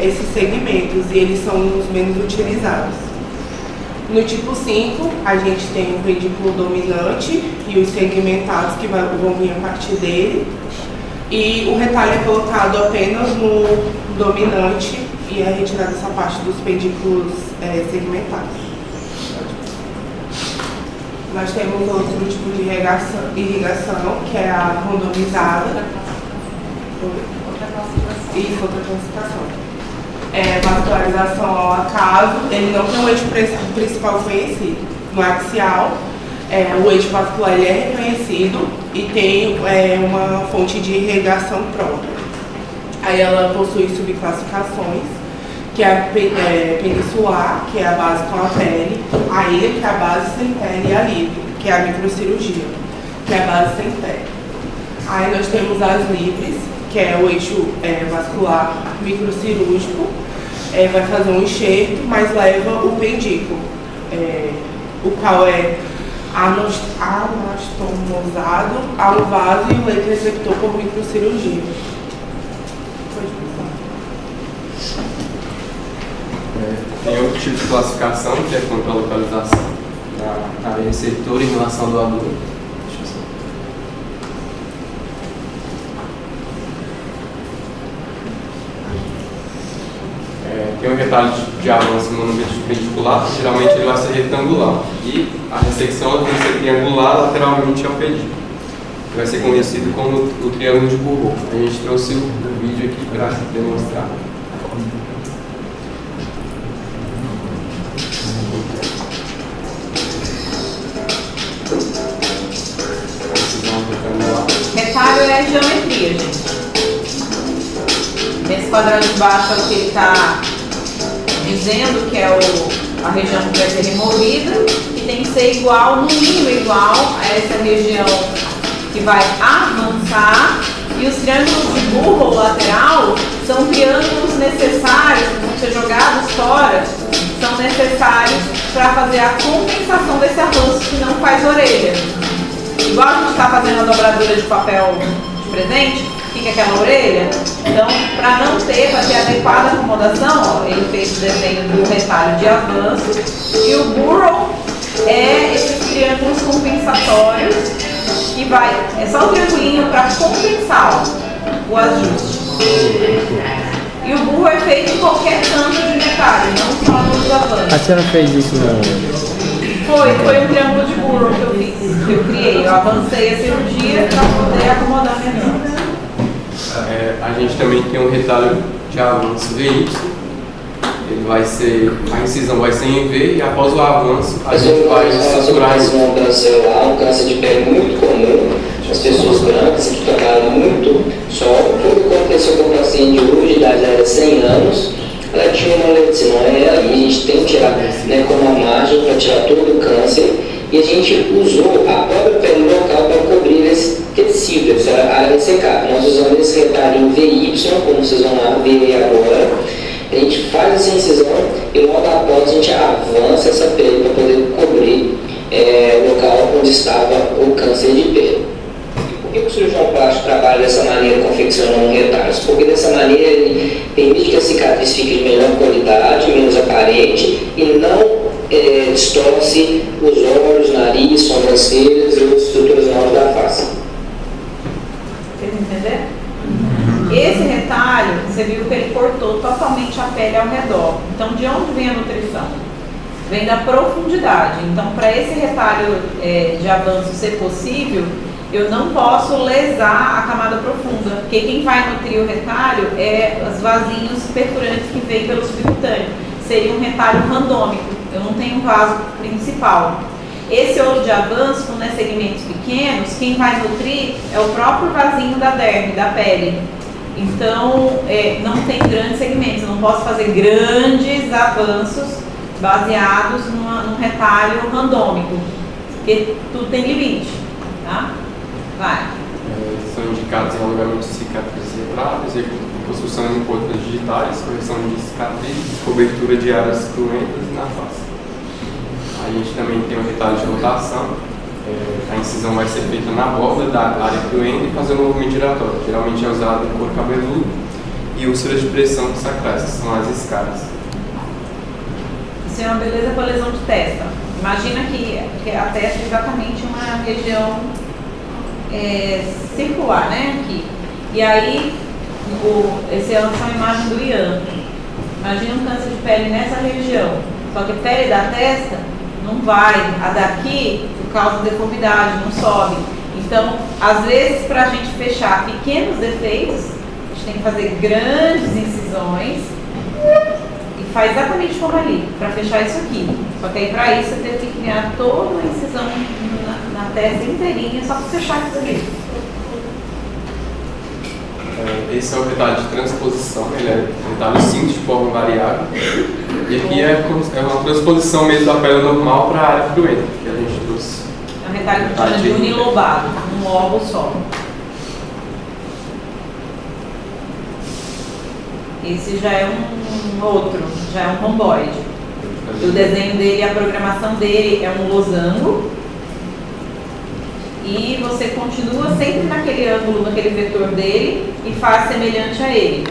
esses segmentos e eles são os menos utilizados. No tipo 5, a gente tem o pedículo dominante e os segmentados que vão vir a partir dele. E o retalho é colocado apenas no dominante e é retirada essa parte dos pedículos segmentados. Nós temos outro tipo de irrigação, que é a randomizada. Isso, outra classificação. Vascularização ao acaso, ele não tem um eixo principal conhecido. No axial, o eixo vascular ele é reconhecido e tem uma fonte de irrigação própria. Aí ela possui subclassificações, que é a peninsular, que é a base com a pele, a ilha, que é a base sem pele, e a livre, que é a microcirurgia, que é a base sem pele. Aí nós temos as livres, que é o eixo vascular microcirúrgico, vai fazer um enxerto, mas leva o pendículo, o qual é anastomosado a um vaso e o leito receptor por microcirurgia. Tem outro tipo de classificação, que é quanto à localização da área receptora em relação do adulto. Tem um retalho de avanço monopedicular, geralmente ele vai ser retangular. E a ressecção tem que ser triangular lateralmente ao pedículo. Vai ser conhecido como o triângulo de Burrow. A gente trouxe o vídeo aqui para demonstrar. Retalho é geometria, gente. Nesse quadrado de baixo é o que ele está dizendo que é a região que vai ser removida e tem que ser igual, no mínimo igual, a essa região que vai avançar. E os triângulos de Burrow lateral são triângulos necessários, que vão ser jogados fora, são necessários para fazer a compensação desse avanço que não faz orelha. Igual a gente está fazendo a dobradura de papel de presente, fica aquela orelha. Então, para não ter, para ter adequada acomodação, ele fez o desenho do retalho de avanço. E o Burrow é esses triângulos compensatórios que vai, é só o triangulinho para compensar o ajuste. E o Burrow é feito em qualquer canto de retalho, não só nos avanços. A senhora fez isso no... Foi um triângulo de Burrow que eu fiz, que eu criei. Eu avancei a cirurgia para poder acomodar minha mão. A gente também tem um retalho de avanço VY. Ele vai ser, a incisão vai ser em V e após o avanço a gente vai suturar isso. Um câncer celular, um câncer de pele muito comum. As pessoas brancas que tocaram muito sol. Foi o que aconteceu com o paciente hoje, idade era 100 anos. Ela tinha uma leucemia e a gente tem que tirar com uma margem para tirar todo o câncer. E a gente usou a própria pele local para cobrir esse tecido, essa área ressecada. Nós usamos esse retalho VY, como vocês vão lá ver agora. A gente faz essa incisão e logo após a gente avança essa pele para poder cobrir o local onde estava o câncer de pele. Por que o cirurgião plástico trabalha dessa maneira, confeccionando retalhos? Porque dessa maneira ele permite que a cicatriz fique de melhor qualidade, menos aparente e não distorce os olhos, nariz, sobrancelhas e outras estruturas novas da face. Vocês entenderam? Esse retalho, você viu que ele cortou totalmente a pele ao redor. Então, de onde vem a nutrição? Vem da profundidade. Então, para esse retalho de avanço ser possível, eu não posso lesar a camada profunda, porque quem vai nutrir o retalho é os vasinhos perfurantes que vêm pelo subcutâneo. Seria um retalho randômico. Eu não tenho um vaso principal. Esse outro de avanço, com segmentos pequenos, quem vai nutrir é o próprio vasinho da derme, da pele. Então, não tem grandes segmentos. Eu não posso fazer grandes avanços baseados num retalho randômico, porque tudo tem limite. Tá? Vai. São indicados em alongamento de cicatrizes retráteis, reconstrução em importas digitais, correção de cicatrizes, cobertura de áreas cruentas na face. A gente também tem um retalho de rotação. A incisão vai ser feita na borda da área cruenta e fazer um movimento giratório. Geralmente é usado no couro cabeludo e úlceras de pressão sacrais, que são as escaras. Isso é uma beleza com a lesão de testa. Imagina que a testa é exatamente uma região circular, né? Aqui. E aí, essa é uma imagem do Ian. Imagina um câncer de pele nessa região. Só que a pele da testa não vai. A daqui, por causa da deformidade, não sobe. Então, às vezes, para a gente fechar pequenos defeitos, a gente tem que fazer grandes incisões e faz exatamente como ali, para fechar isso aqui. Só que aí, para isso, você tem que criar toda uma incisão na testa inteirinha só para fechar isso aqui. Esse é o retalho de transposição, ele é um retalho simples de forma variável. E aqui é uma transposição mesmo da pele normal para a área cruenta, que a gente trouxe. É um retalho de unilobado, um lobo só. Esse já é um outro, já é um romboide. O desenho dele, a programação dele é um losango. E você continua sempre naquele ângulo, naquele vetor dele e faz semelhante a ele.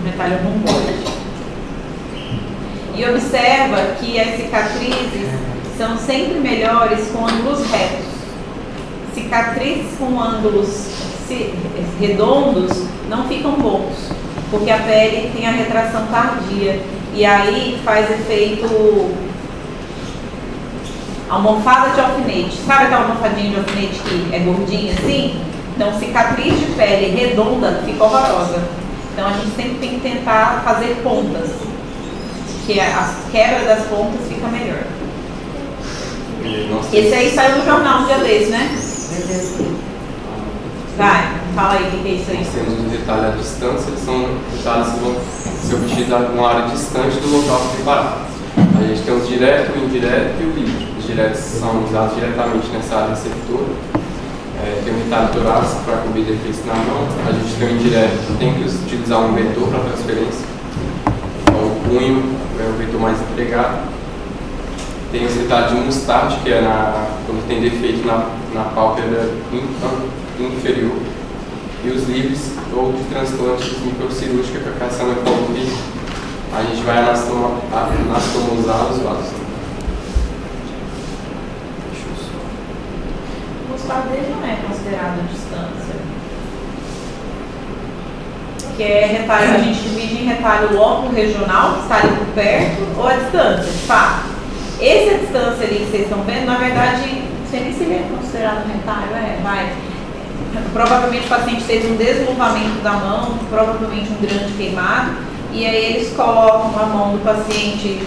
Um retalho romboide. E observa que as cicatrizes são sempre melhores com ângulos retos. Cicatrizes com ângulos redondos não ficam bons, porque a pele tem a retração tardia e aí faz efeito almofada de alfinete. Sabe aquela almofadinha de alfinete que é gordinha assim? Então, cicatriz de pele redonda fica horrorosa. Então, a gente sempre tem que tentar fazer pontas, que a quebra das pontas fica melhor. Esse aí saiu no jornal um dia desse, né? Vai, fala aí o que é isso aí. Nós temos um detalhe à distância, são detalhes que vão ser obtidos numa área distante do local preparado. A gente tem os direto, o indireto e o líquido. Os diretos são usados diretamente nessa área receptora. Tem um retalho torácico para cobrir defeitos na mão. A gente tem o indireto, tem que utilizar um vetor para transferência. Então, o punho é o vetor mais empregado. Tem esse retalho de mustard, que é quando tem defeito na pálpebra inferior. E os livres ou de transplantes microcirúrgica que a cação é colorida. A gente vai anastomosar os vasos. O mustard dele não é considerado distância. Que é retalho, a gente divide em retalho loco regional, que está ali por perto, ou a distância, de fato. Essa distância ali que vocês estão vendo, na verdade, não sei nem se ele é considerado retalho, vai. Provavelmente o paciente teve um desluvamento da mão, provavelmente um grande queimado, e aí eles colocam a mão do paciente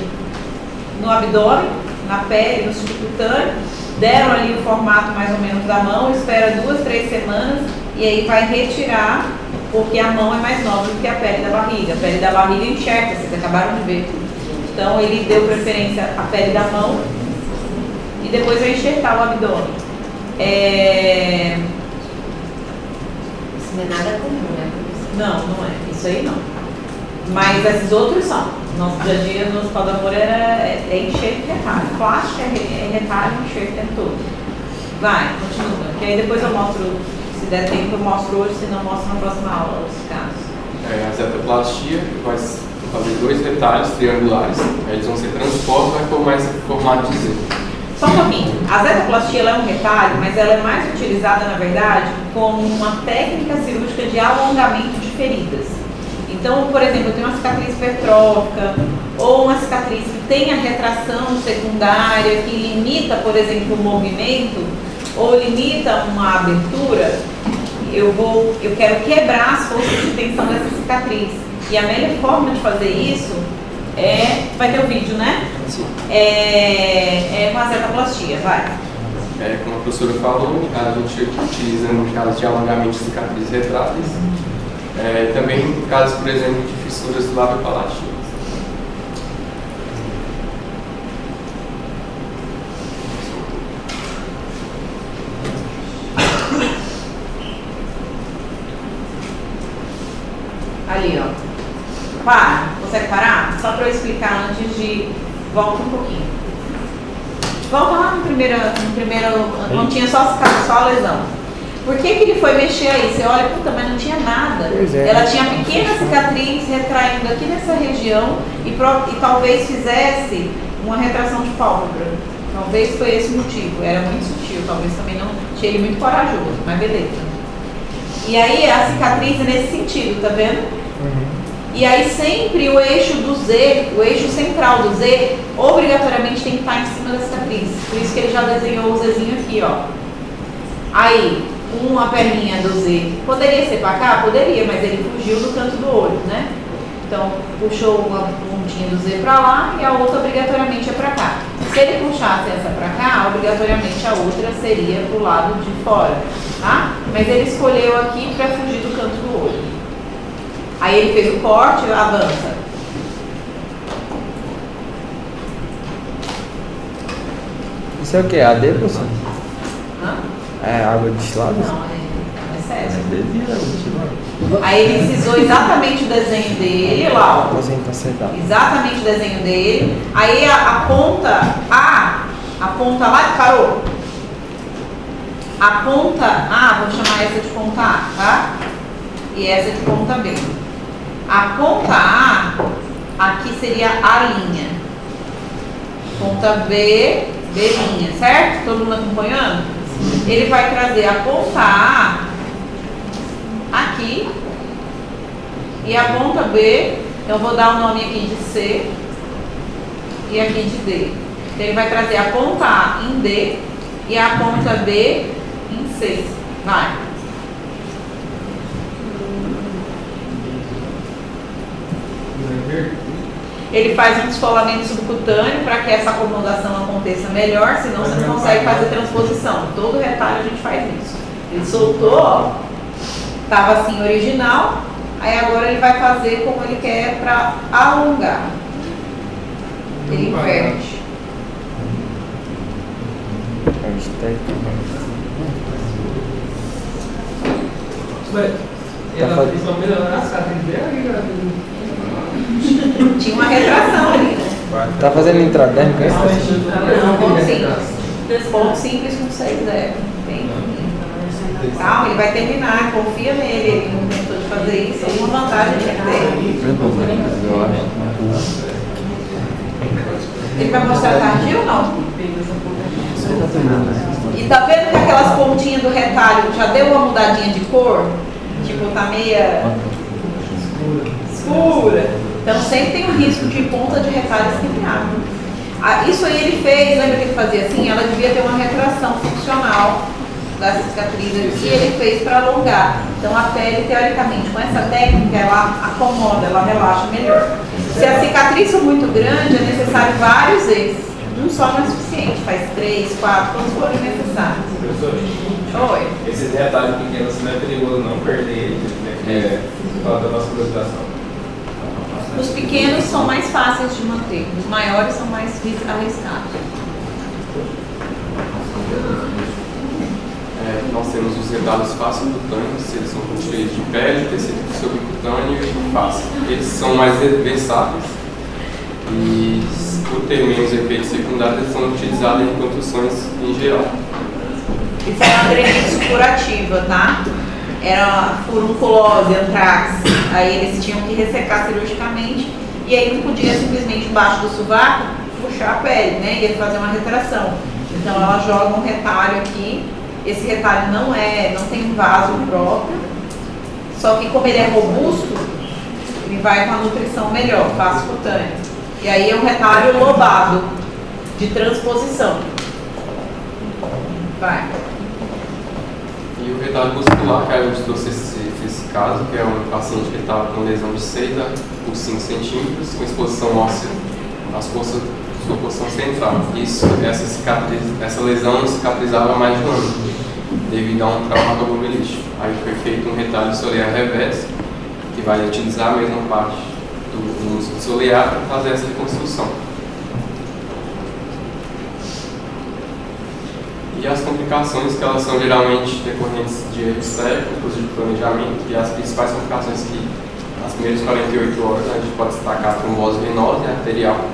no abdômen, na pele, no subcutâneo, deram ali o formato mais ou menos da mão, espera 2, 3 semanas e aí vai retirar, porque a mão é mais nova do que a pele da barriga. A pele da barriga enxerga, vocês acabaram de ver. Então ele deu preferência à pele da mão e depois vai enxertar o abdômen. Isso não é nada comum, né? Não é. Isso aí não. Mas esses outros são. Nosso dia a dia no Hospital do Amor é enxerto e retalho. Plástico é retalho e enxerto o tempo todo. Vai, continua. Que aí depois eu mostro, se der tempo eu mostro hoje, se não mostro na próxima aula os casos. A zetoplastia vai fazer 2 retalhos triangulares. Eles vão ser transpostos e vai formar esse formato de Z. Só um pouquinho. A zetoplastia ela é um retalho, mas ela é mais utilizada, na verdade, como uma técnica cirúrgica de alongamento de feridas. Então, por exemplo, eu tenho uma cicatriz hipertrófica ou uma cicatriz que tem a retração secundária, que limita, por exemplo, o movimento ou limita uma abertura, eu quero quebrar as forças de tensão dessa cicatriz. E a melhor forma de fazer isso vai ter o vídeo, né? Sim. É com a zetoplastia, vai. Como a professora falou, a gente utiliza no caso de alongamento de cicatrizes retráteis. Também em casos, por exemplo, de fissuras do lábio palatino. Ali, ó. Para. Consegue parar? Só para eu explicar antes de... Volta um pouquinho. Volta lá no primeiro quando tinha só a lesão. Por que ele foi mexer aí? Você olha, puta, mas não tinha nada. Pois é. Ela tinha pequena cicatriz retraindo aqui nessa região e talvez fizesse uma retração de pálpebra. Talvez foi esse o motivo. Era muito sutil, talvez também não achei ele muito corajoso, mas beleza. E aí a cicatriz é nesse sentido, tá vendo? E aí sempre o eixo do Z, o eixo central do Z, obrigatoriamente tem que estar em cima da cicatriz. Por isso que ele já desenhou o Zzinho aqui, ó. Aí, uma perninha do Z poderia ser para cá? Poderia, mas ele fugiu do canto do olho, né? Então, puxou uma pontinha do Z para lá e a outra obrigatoriamente é para cá. Se ele puxasse essa para cá, obrigatoriamente a outra seria para o lado de fora, tá? Mas ele escolheu aqui para fugir do canto do olho. Aí ele fez o corte, avança. Isso é o que? AD, professor? Hã? É água destilada? Não, é sério. Aí ele incisou exatamente o desenho dele, lá, ó. Exatamente o desenho dele. Aí a ponta lá, parou. A ponta A, vou chamar essa de ponta A, tá? E essa de ponta B. A ponta A, aqui seria a linha. Ponta B, B linha, certo? Todo mundo acompanhando? Ele vai trazer a ponta A aqui e a ponta B, eu vou dar o nome aqui de C e aqui de D. Então ele vai trazer a ponta A em D e a ponta B em C. Vai. Ele faz um descolamento subcutâneo para que essa acomodação aconteça melhor, senão você não consegue fazer transposição. Todo retalho a gente faz isso. Ele soltou, ó, estava assim original, aí agora ele vai fazer como ele quer para alongar. Ele inverte. Tinha uma retração ali, né? Tá fazendo intradérmica? Não, ponto simples. Ponto simples com 6 0. Calma, ele vai terminar, confia nele, ele não tentou de fazer isso, alguma vantagem ele tem. Ele vai mostrar tardio ou não? E tá vendo que aquelas pontinhas do retalho já deu uma mudadinha de cor? Tipo, tá meia escura. Então sempre tem o risco de ponta de retalho esquenteado. Isso aí ele fez, lembra que ele fazia assim? Ela devia ter uma retração funcional da cicatriz aqui, ele fez para alongar. Então a pele, teoricamente, com essa técnica, ela acomoda, ela relaxa melhor. Se a cicatriz for muito grande, é necessário vários vezes. Um só não é suficiente, faz 3, 4, quantos forem necessários. Oi. Esse retalho pequeno assim não é perigoso não perder ele, né? Por causa da nossa vascularização. Os pequenos são mais fáceis de manter, os maiores são mais arriscados. Nós temos os retalhos facilcutâneos, eles são cheios de pele, tecido subcutâneo e face. Eles são mais versáteis e, por ter menos efeitos secundários, eles são utilizados em construções em geral. Isso é uma adrenite curativa, tá? Era furunculose, antrax, aí eles tinham que ressecar cirurgicamente e aí não podia simplesmente embaixo do sovaco puxar a pele, né? Ia fazer uma retração. Então ela joga um retalho aqui. Esse retalho não tem um vaso próprio, só que como ele é robusto, ele vai com a nutrição melhor, fascicutânea. E aí é um retalho lobado, de transposição. Vai. E o retalho muscular, que eu trouxe esse caso, que é um paciente que estava com lesão de 6 por 5 centímetros, com exposição óssea, sua posição central. Essa lesão não cicatrizava há mais de um ano, devido a um trauma rodoviário. Aí foi feito um retalho solear reverso, que vai utilizar a mesma parte do músculo solear para fazer essa reconstrução. E as complicações, que elas são geralmente decorrentes de erros técnicos, de planejamento, e as principais complicações que, nas primeiras 48 horas, a gente pode destacar a trombose venosa e arterial,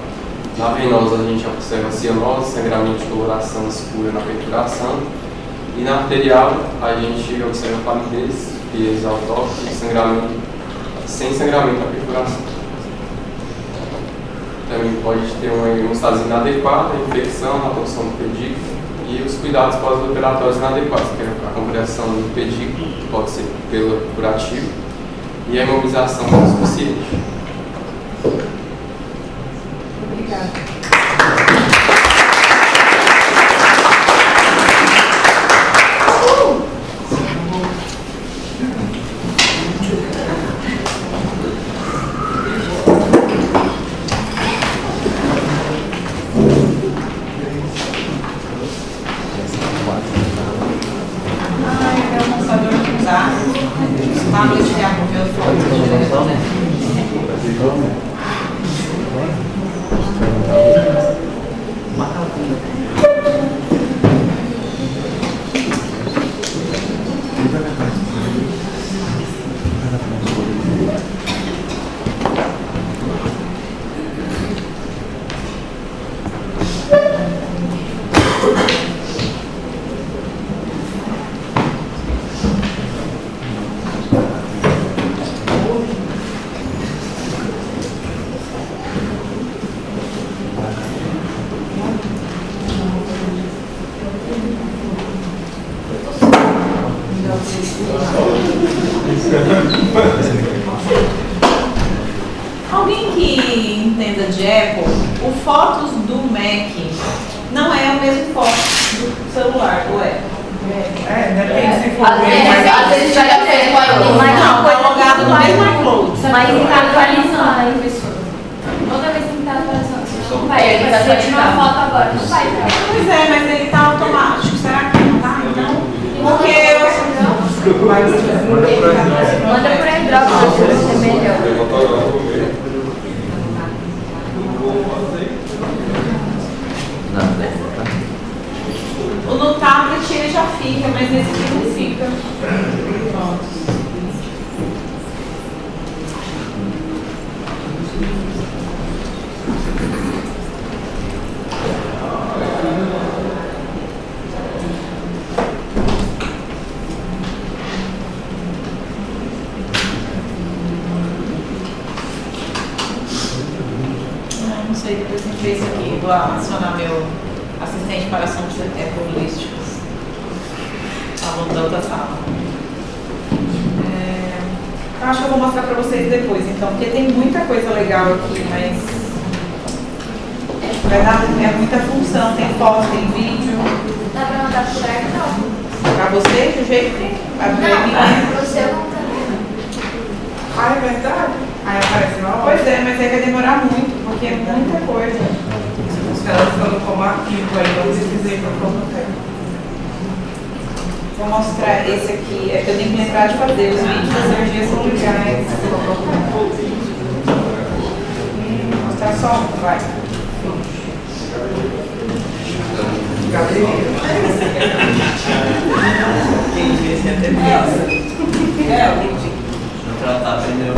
Na venosa a gente observa cianose, sangramento de coloração escura na perfuração. E na arterial a gente observa palidez, frieza autóxica e sangramento, sem sangramento na perfuração. Também pode ter uma hemostase inadequada, infecção, a torção do pedículo e os cuidados pós-operatórios inadequados, que é a compressão do pedículo, que pode ser pelo curativo, e a imobilização não suficiente. Obrigada. Alguém que entenda de Apple, o Fotos do Mac não é o mesmo Fotos do celular, ou é? Depende se for Às vezes vai ter Mas não, tá logado no mesmo iCloud. Mas ele tá atualizando, professor. Toda vez que ele tá atualizando, você não vai. Ele vai tirar uma foto agora, não vai. Pois é, mas ele tá automático. Será que não tá? Então, porque eu... Manda por airdrop, professor, é melhor. No tablet ele já fica, mas nesse aqui não fica. Pronto. Não sei, depois a gente vê isso aqui. Vou acionar meu assistente para assuntos economísticos. Aluno da outra sala. Eu acho que eu vou mostrar para vocês depois, então, porque tem muita coisa legal aqui, mas vai dar muita função, tem foto, tem vídeo. Dá pra mandar por airdrop? Para você, do jeito que Não, para o seu não tá vendo. Ah, é verdade? Aí aparece uma hora. Pois é, mas aí vai demorar muito, porque é muita coisa. Elas estão como arquivo aí, não precisei para formatar. Vou mostrar esse aqui, é que eu tenho que lembrar de fazer, os vídeos da cirurgia são legais. Vou mostrar só um, vai. Ela tá aprendendo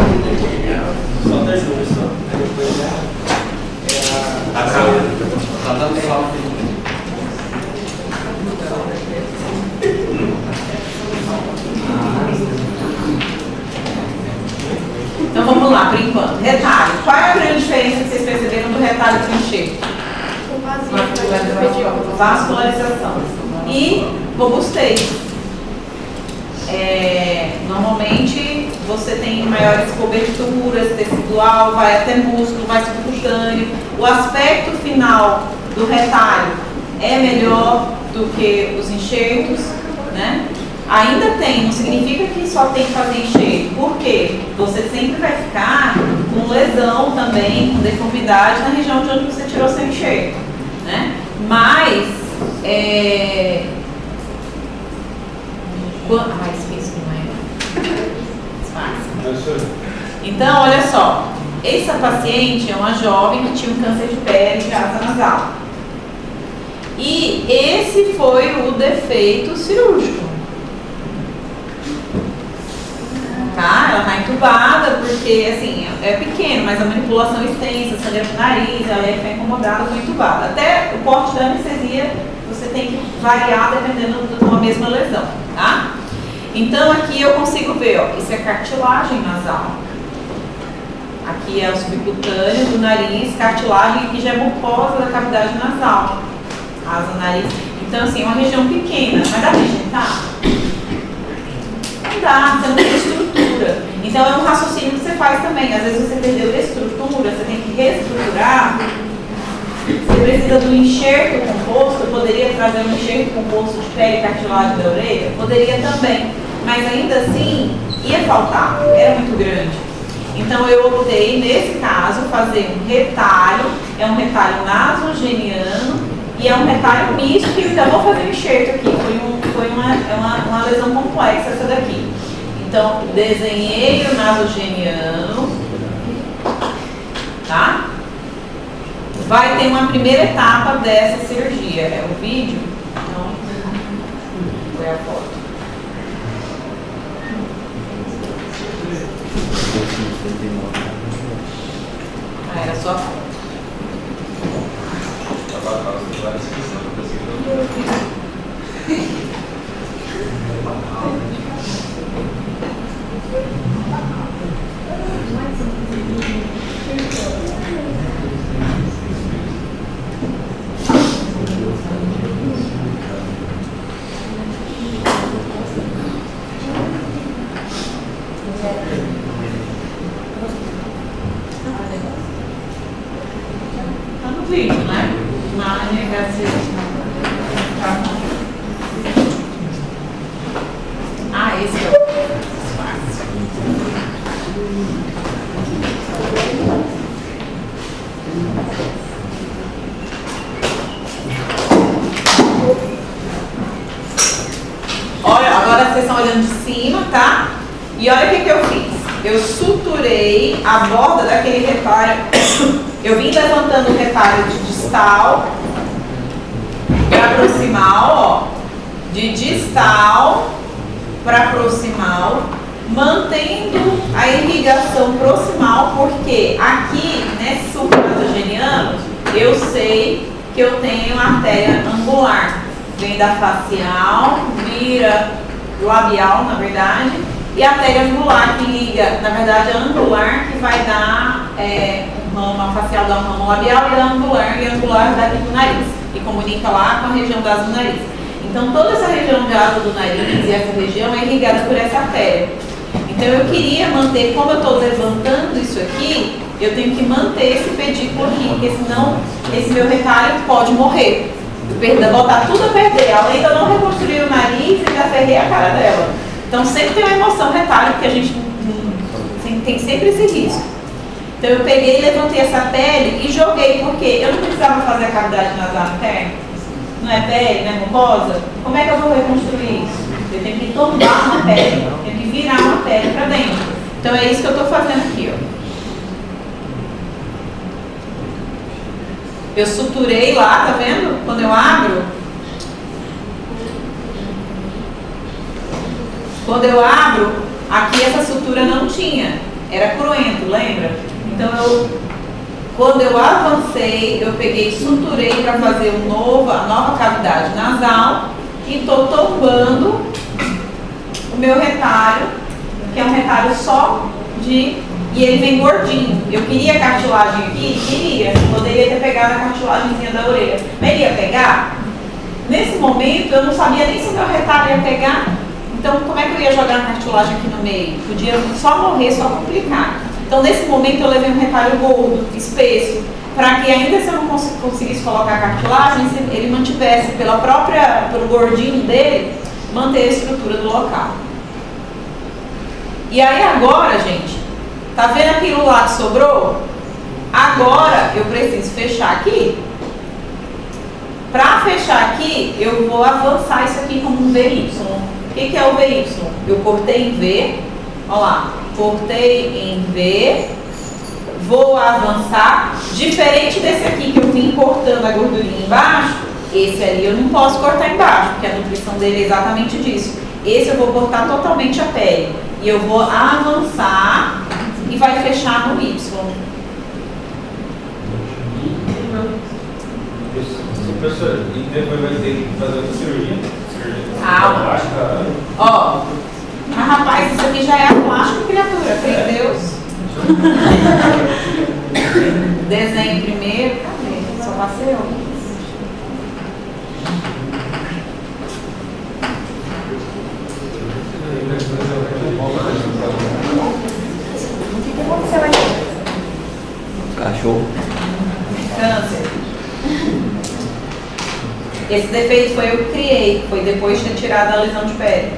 só das duas só. Aí depois tá dando salve. Então vamos lá, por enquanto. Retalho. Qual é a grande diferença que vocês perceberam do retalho para o enxerto? Vascularização. E robusteio. Normalmente você tem maiores coberturas, tecidual, vai até músculo, vai subcutâneo. O aspecto final do retalho é melhor do que os enxertos, né? Ainda tem, não significa que só tem que fazer enxerto. Por quê? Você sempre vai ficar com lesão também, com deformidade na região de onde você tirou seu enxerto, né? Mas esqueci que não é fácil. Então, olha só, essa paciente é uma jovem que tinha um câncer de pele de asa nasal. E esse foi o defeito cirúrgico. tá? Ela está entubada porque, assim, é pequeno, mas a manipulação extensa, sangra pro nariz, ela ia ficar incomodada, foi entubada. Até o porte da anestesia você tem que variar dependendo de uma mesma lesão, tá? Então aqui eu consigo ver, ó, isso é cartilagem nasal. Aqui é o subcutâneo do nariz, cartilagem, aqui já é mucosa da cavidade nasal. Asa, nariz. Então, assim, é uma região pequena, mas dá pra injetar? Não dá, você não tem estrutura. Então, é um raciocínio que você faz também. Às vezes você perdeu a estrutura, você tem que reestruturar. Você precisa do enxerto composto. Eu poderia trazer um enxerto composto de pele e cartilagem da orelha? Poderia também. Mas ainda assim, ia faltar, era muito grande. Então eu optei, nesse caso, fazer um retalho, é um retalho nasogeniano e é um retalho misto, que eu ainda vou fazer um enxerto aqui, foi uma lesão complexa essa daqui. Então, desenhei o nasogeniano, tá? Vai ter uma primeira etapa dessa cirurgia, é o vídeo, então, foi a foto. Ah, era só a foto. Tá no vídeo, né? Na negação. Ah, esse é o fácil. Olha, agora vocês estão olhando de cima, tá? E olha o que eu fiz. Eu suturei a borda daquele retalho. Eu vim levantando o retalho de distal para proximal, ó. De distal para proximal, mantendo a irrigação proximal, porque aqui, nesse supranasogeniano, eu sei que eu tenho artéria angular. Vem da facial, vira labial, na verdade, e a artéria angular que liga, na verdade, a angular que vai dar um ramo, a facial dá um ramo labial e a angular dá aqui pro nariz, e comunica lá com a região da asa do nariz. Então, toda essa região de asa do nariz e essa região é irrigada por essa artéria. Então, eu queria manter, como eu estou levantando isso aqui, eu tenho que manter esse pedículo aqui, porque senão esse meu retalho pode morrer. Botar tudo a perder, além de eu não reconstruir o nariz e já ferrei a cara dela. Então sempre tem uma emoção retalho, porque a gente tem sempre esse risco. Então eu peguei, levantei essa pele e joguei, porque eu não precisava fazer a cavidade nasal interna. Não é pele, não é mucosa. Como é que eu vou reconstruir isso? Eu tenho que tombar uma pele, tenho que virar uma pele para dentro. Então é isso que eu estou fazendo aqui, ó. Eu suturei lá, tá vendo? Quando eu abro. Quando eu abro, aqui essa sutura não tinha. Era cruento, lembra? Então quando eu avancei, eu peguei e suturei para fazer a nova cavidade nasal e estou tombando o meu retalho, que é um retalho só de... E ele vem gordinho. Eu queria cartilagem aqui? Queria. Poderia ter pegado a cartilagemzinha da orelha. Mas ele ia pegar? Nesse momento, eu não sabia nem se o meu retalho ia pegar. Então, como é que eu ia jogar a cartilagem aqui no meio? Podia só morrer, só complicar. Então, nesse momento, eu levei um retalho gordo, espesso, para que ainda se eu não conseguisse colocar a cartilagem, ele mantivesse pelo gordinho dele, manter a estrutura do local. E aí agora, gente, tá vendo aquilo lá que sobrou? Agora eu preciso fechar aqui. Para fechar aqui, eu vou avançar isso aqui como um VY. O que é o VY? Eu cortei em V. Olha lá. Cortei em V. Vou avançar. Diferente desse aqui que eu vim cortando a gordurinha embaixo, esse ali eu não posso cortar embaixo, porque a nutrição dele é exatamente disso. Esse eu vou cortar totalmente a pele. E eu vou avançar e vai fechar no Y. Professor, e depois vai ter que fazer outra cirurgia? Calma. Ó, mas rapaz, isso aqui já é a plástica, criatura, tem Deus. Desenho primeiro, cadê? Só passei eu. O que aconteceu aí? Cachorro. Câncer. Esse defeito foi eu que criei, foi depois de ter tirado a lesão de pele.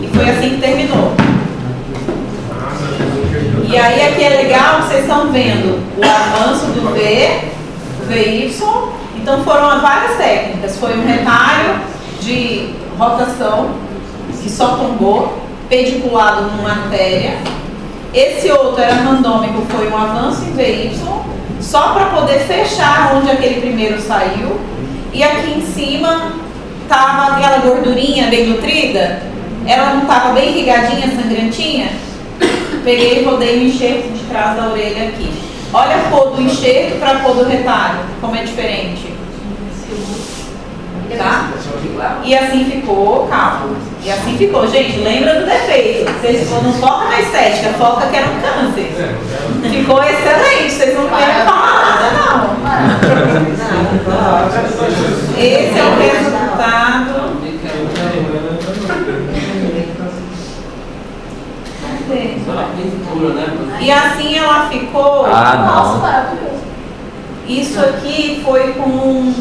E foi assim que terminou. E aí aqui é legal, vocês estão vendo o avanço do V, VY, então foram várias técnicas. Foi um retalho de rotação, que só tombou, pediculado numa artéria. Esse outro era randômico, foi um avanço em VY, só para poder fechar onde aquele primeiro saiu. E aqui em cima estava aquela gordurinha bem nutrida, ela não estava bem irrigadinha, sangrantinha. Peguei e rodei o enxerto de trás da orelha aqui. Olha a cor do enxerto para a cor do retalho, como é diferente. Tá? E assim ficou, calma. E assim ficou. Gente, lembra do defeito. Vocês não foca na estética, foca que era um câncer. Ficou excelente, vocês não querem falar nada, não. Esse é o resultado. E assim ela ficou. Nossa, maravilhoso. Isso aqui foi com.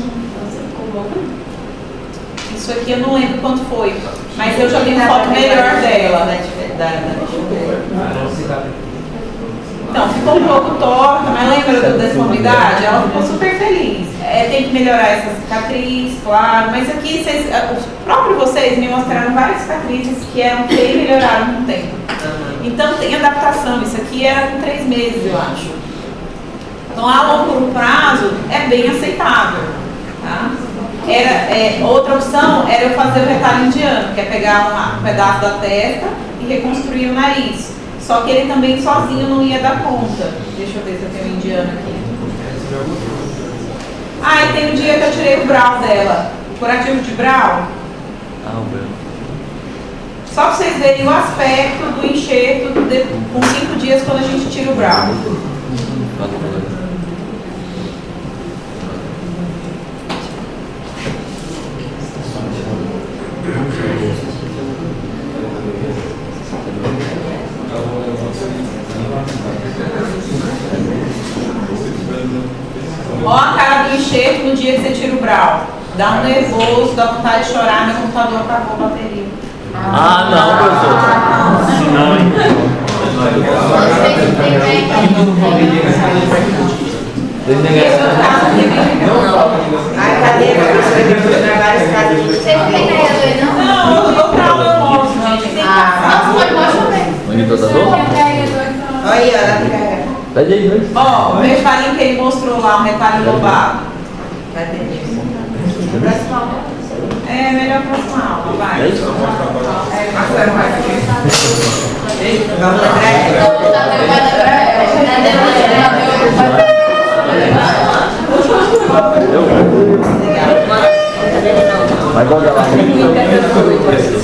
Isso aqui eu não lembro quanto foi, mas eu já vi uma foto melhor dela. Então, ficou um pouco torta, mas lembra da deformidade? Ela ficou super feliz. Tem que melhorar essa cicatriz, claro, mas aqui os próprios vocês me mostraram várias cicatrizes que eram feias e melhoraram com o tempo. Então tem adaptação, isso aqui era com 3 meses, eu acho. Então a longo prazo é bem aceitável. Tá? Outra opção era eu fazer o retalho indiano, que é pegar um pedaço da testa e reconstruir o nariz. Só que ele também sozinho não ia dar conta. Deixa eu ver se eu tenho um indiano aqui. E tem um dia que eu tirei o brow dela. O curativo de brow. Só para vocês verem o aspecto do enxerto com 5 dias quando a gente tira o brow. Ó a cara do enxerto no dia que você tira o brow. Dá um nervoso, dá vontade de chorar, meu computador acabou a bateria. Não, professor. Se não, hein? Ai, cadê? Você não tem ideia, não? Não, eu vou pra aula, eu mostro, gente. Nossa, pode mostrar também. Olha aí, ó. Ó, o retalhinho que ele mostrou lá, um retalho lobado. Vai ter isso. É melhor a próxima aula, vai. Vamos Vai guardar lá.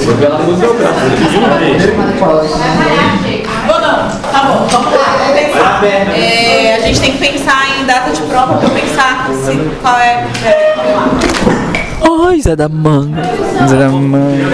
Porque ela usa o braço. Ou não? Tá bom, vamos lá, vamos pensar. A gente tem que pensar em data de prova para eu pensar qual é. Vamos lá. Ai, Zé da Manga. Zé da Manga.